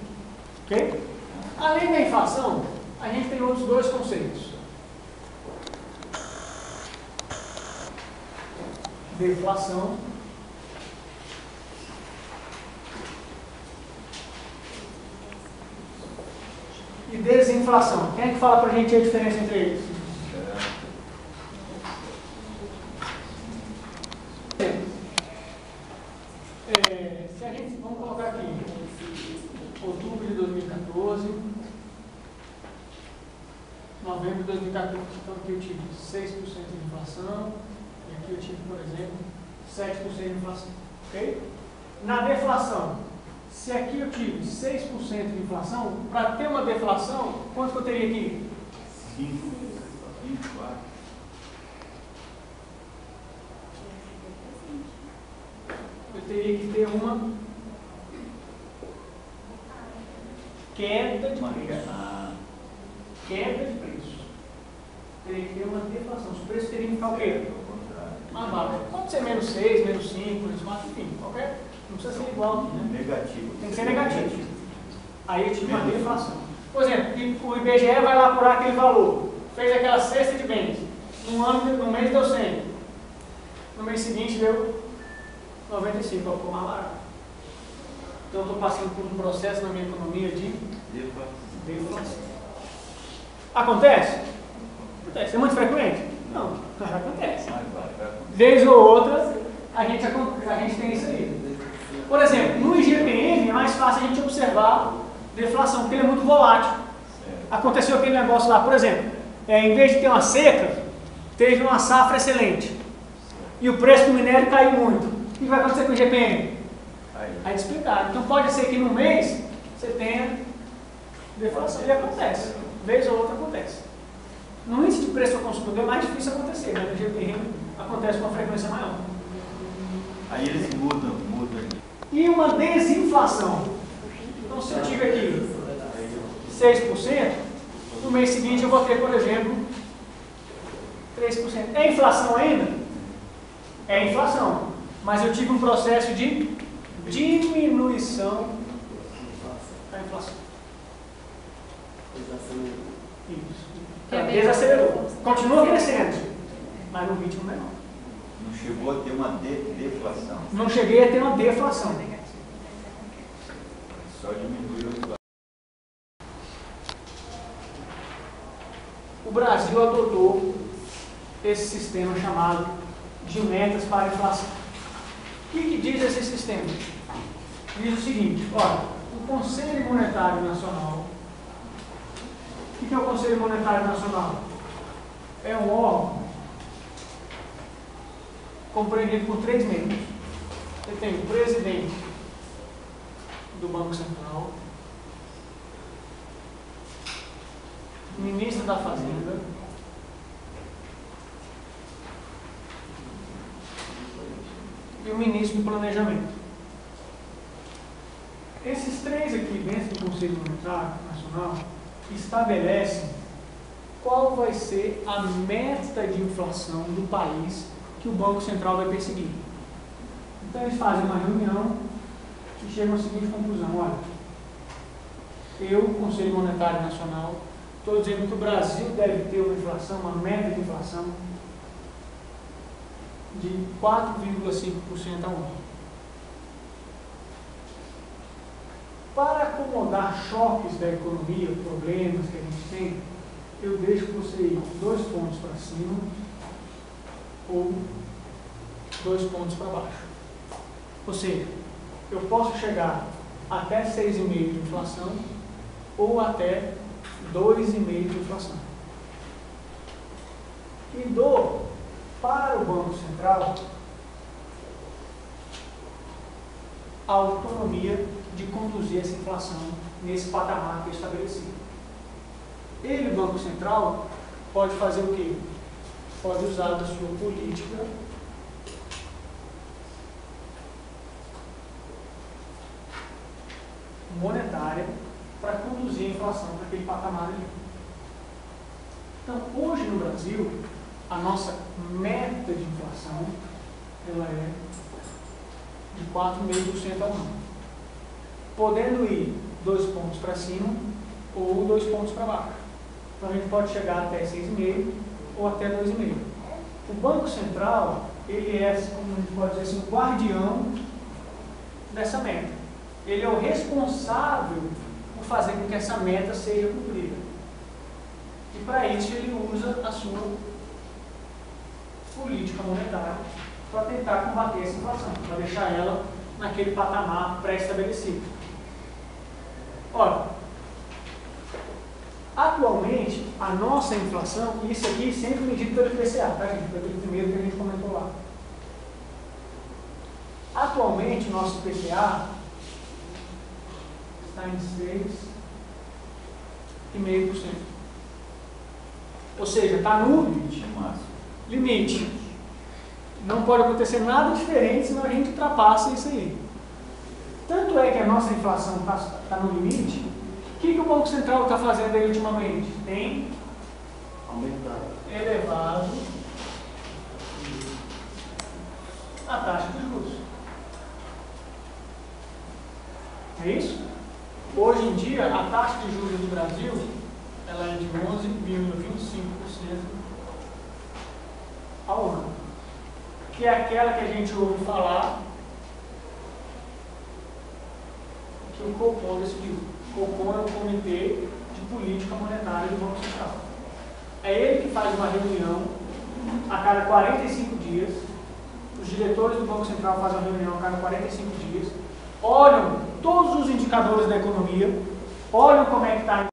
Ok? Além da inflação, a gente tem outros dois conceitos. Deflação e desinflação. Quem é que fala para a gente a diferença entre eles? Se a gente, vamos colocar aqui, outubro de 2014, novembro de 2014. Então aqui eu tive 6% de inflação, e aqui eu tive, por exemplo, 7% de inflação. Ok? Na deflação, se aqui eu tive 6% de inflação, para ter uma deflação, quanto que eu teria aqui? 5, 24. Eu teria que ter uma queda de preço. Queda de preço. Teria que ter uma deflação. Os preços teriam que ficar o quê? Mais baixo. Pode ser menos 6, menos 5, menos 4, enfim, qualquer. Não precisa ser igual, né? Negativo. Tem que ser negativo. Aí eu tive uma deflação. Por exemplo, o IBGE vai lá apurar aquele valor. Fez aquela cesta de bens. No mês deu 100. No mês seguinte deu 95, ficou mais barato. Então eu estou passando por um processo na minha economia de deflação. Acontece? Acontece. É muito frequente? Não, mas acontece. Vez ou outra, a gente tem isso aí. Por exemplo, no IGPM é mais fácil a gente observar deflação, porque ele é muito volátil. Aconteceu aquele negócio lá, por exemplo, em vez de ter uma seca, teve uma safra excelente. E o preço do minério caiu muito. O que vai acontecer com o IGPM? Aí explicar. Então pode ser que no mês você tenha deflação. E acontece. Vez ou outra acontece. No índice de preço ao consumidor é mais difícil acontecer, mas no IGPM acontece com uma frequência maior. Aí eles mudam. E uma desinflação. Então se eu tive aqui 6%, no mês seguinte eu vou ter, por exemplo, 3%. É inflação ainda? É inflação. Mas eu tive um processo de diminuição da inflação. Isso. Desacelerou. Continua crescendo, mas no ritmo menor. Não chegou a ter uma deflação. Não cheguei a ter uma deflação. Só diminuiu os. O Brasil adotou esse sistema chamado de metas para a inflação. O que diz esse sistema? Diz o seguinte, olha, o Conselho Monetário Nacional. O que é o Conselho Monetário Nacional? É um órgão compreendido por 3 membros. Você tem o presidente do Banco Central, o ministro da Fazenda, e o ministro do Planejamento. Esses 3 aqui dentro do Conselho Monetário Nacional estabelecem qual vai ser a meta de inflação do país que o Banco Central vai perseguir. Então eles fazem uma reunião e chegam à seguinte conclusão: olha, eu, Conselho Monetário Nacional, estou dizendo que o Brasil deve ter uma inflação, uma meta de inflação de 4,5% ao ano. Para acomodar choques da economia, problemas que a gente tem, eu deixo você ir 2 pontos para cima ou 2 pontos para baixo. Ou seja, eu posso chegar até 6,5% de inflação ou até 2,5% de inflação. E dou para o Banco Central a autonomia de conduzir essa inflação nesse patamar que eu estabeleci. Ele, o Banco Central, pode fazer o quê? Pode usar da sua política monetária para conduzir a inflação para aquele patamar ali. Então, hoje no Brasil, a nossa meta de inflação ela é de 4,5% ao ano, podendo ir 2 pontos para cima ou 2 pontos para baixo. Então, a gente pode chegar até 6,5% ou até 2,5%. O Banco Central, ele é, como a gente pode dizer assim, o guardião dessa meta. Ele é o responsável por fazer com que essa meta seja cumprida. E para isso ele usa a sua política monetária para tentar combater essa inflação, para deixar ela naquele patamar pré-estabelecido. Ora, atualmente, a nossa inflação, e isso aqui sempre medido pelo IPCA, tá, gente? Foi aquele primeiro que a gente comentou lá. Atualmente, o nosso IPCA está em 6,5%. Ou seja, está no limite. Não pode acontecer nada diferente, senão a gente ultrapassa isso aí. Tanto é que a nossa inflação está no limite. O que o Banco Central está fazendo aí ultimamente? Tem elevado a taxa de juros. É isso? Hoje em dia, a taxa de juros do Brasil ela é de 11,25% ao ano, que é aquela que a gente ouve falar que o Copom decidiu. O Copom é o Comitê de Política Monetária do Banco Central. É ele que faz uma reunião a cada 45 dias. Os diretores do Banco Central fazem uma reunião a cada 45 dias, olham todos os indicadores da economia, olham como é que está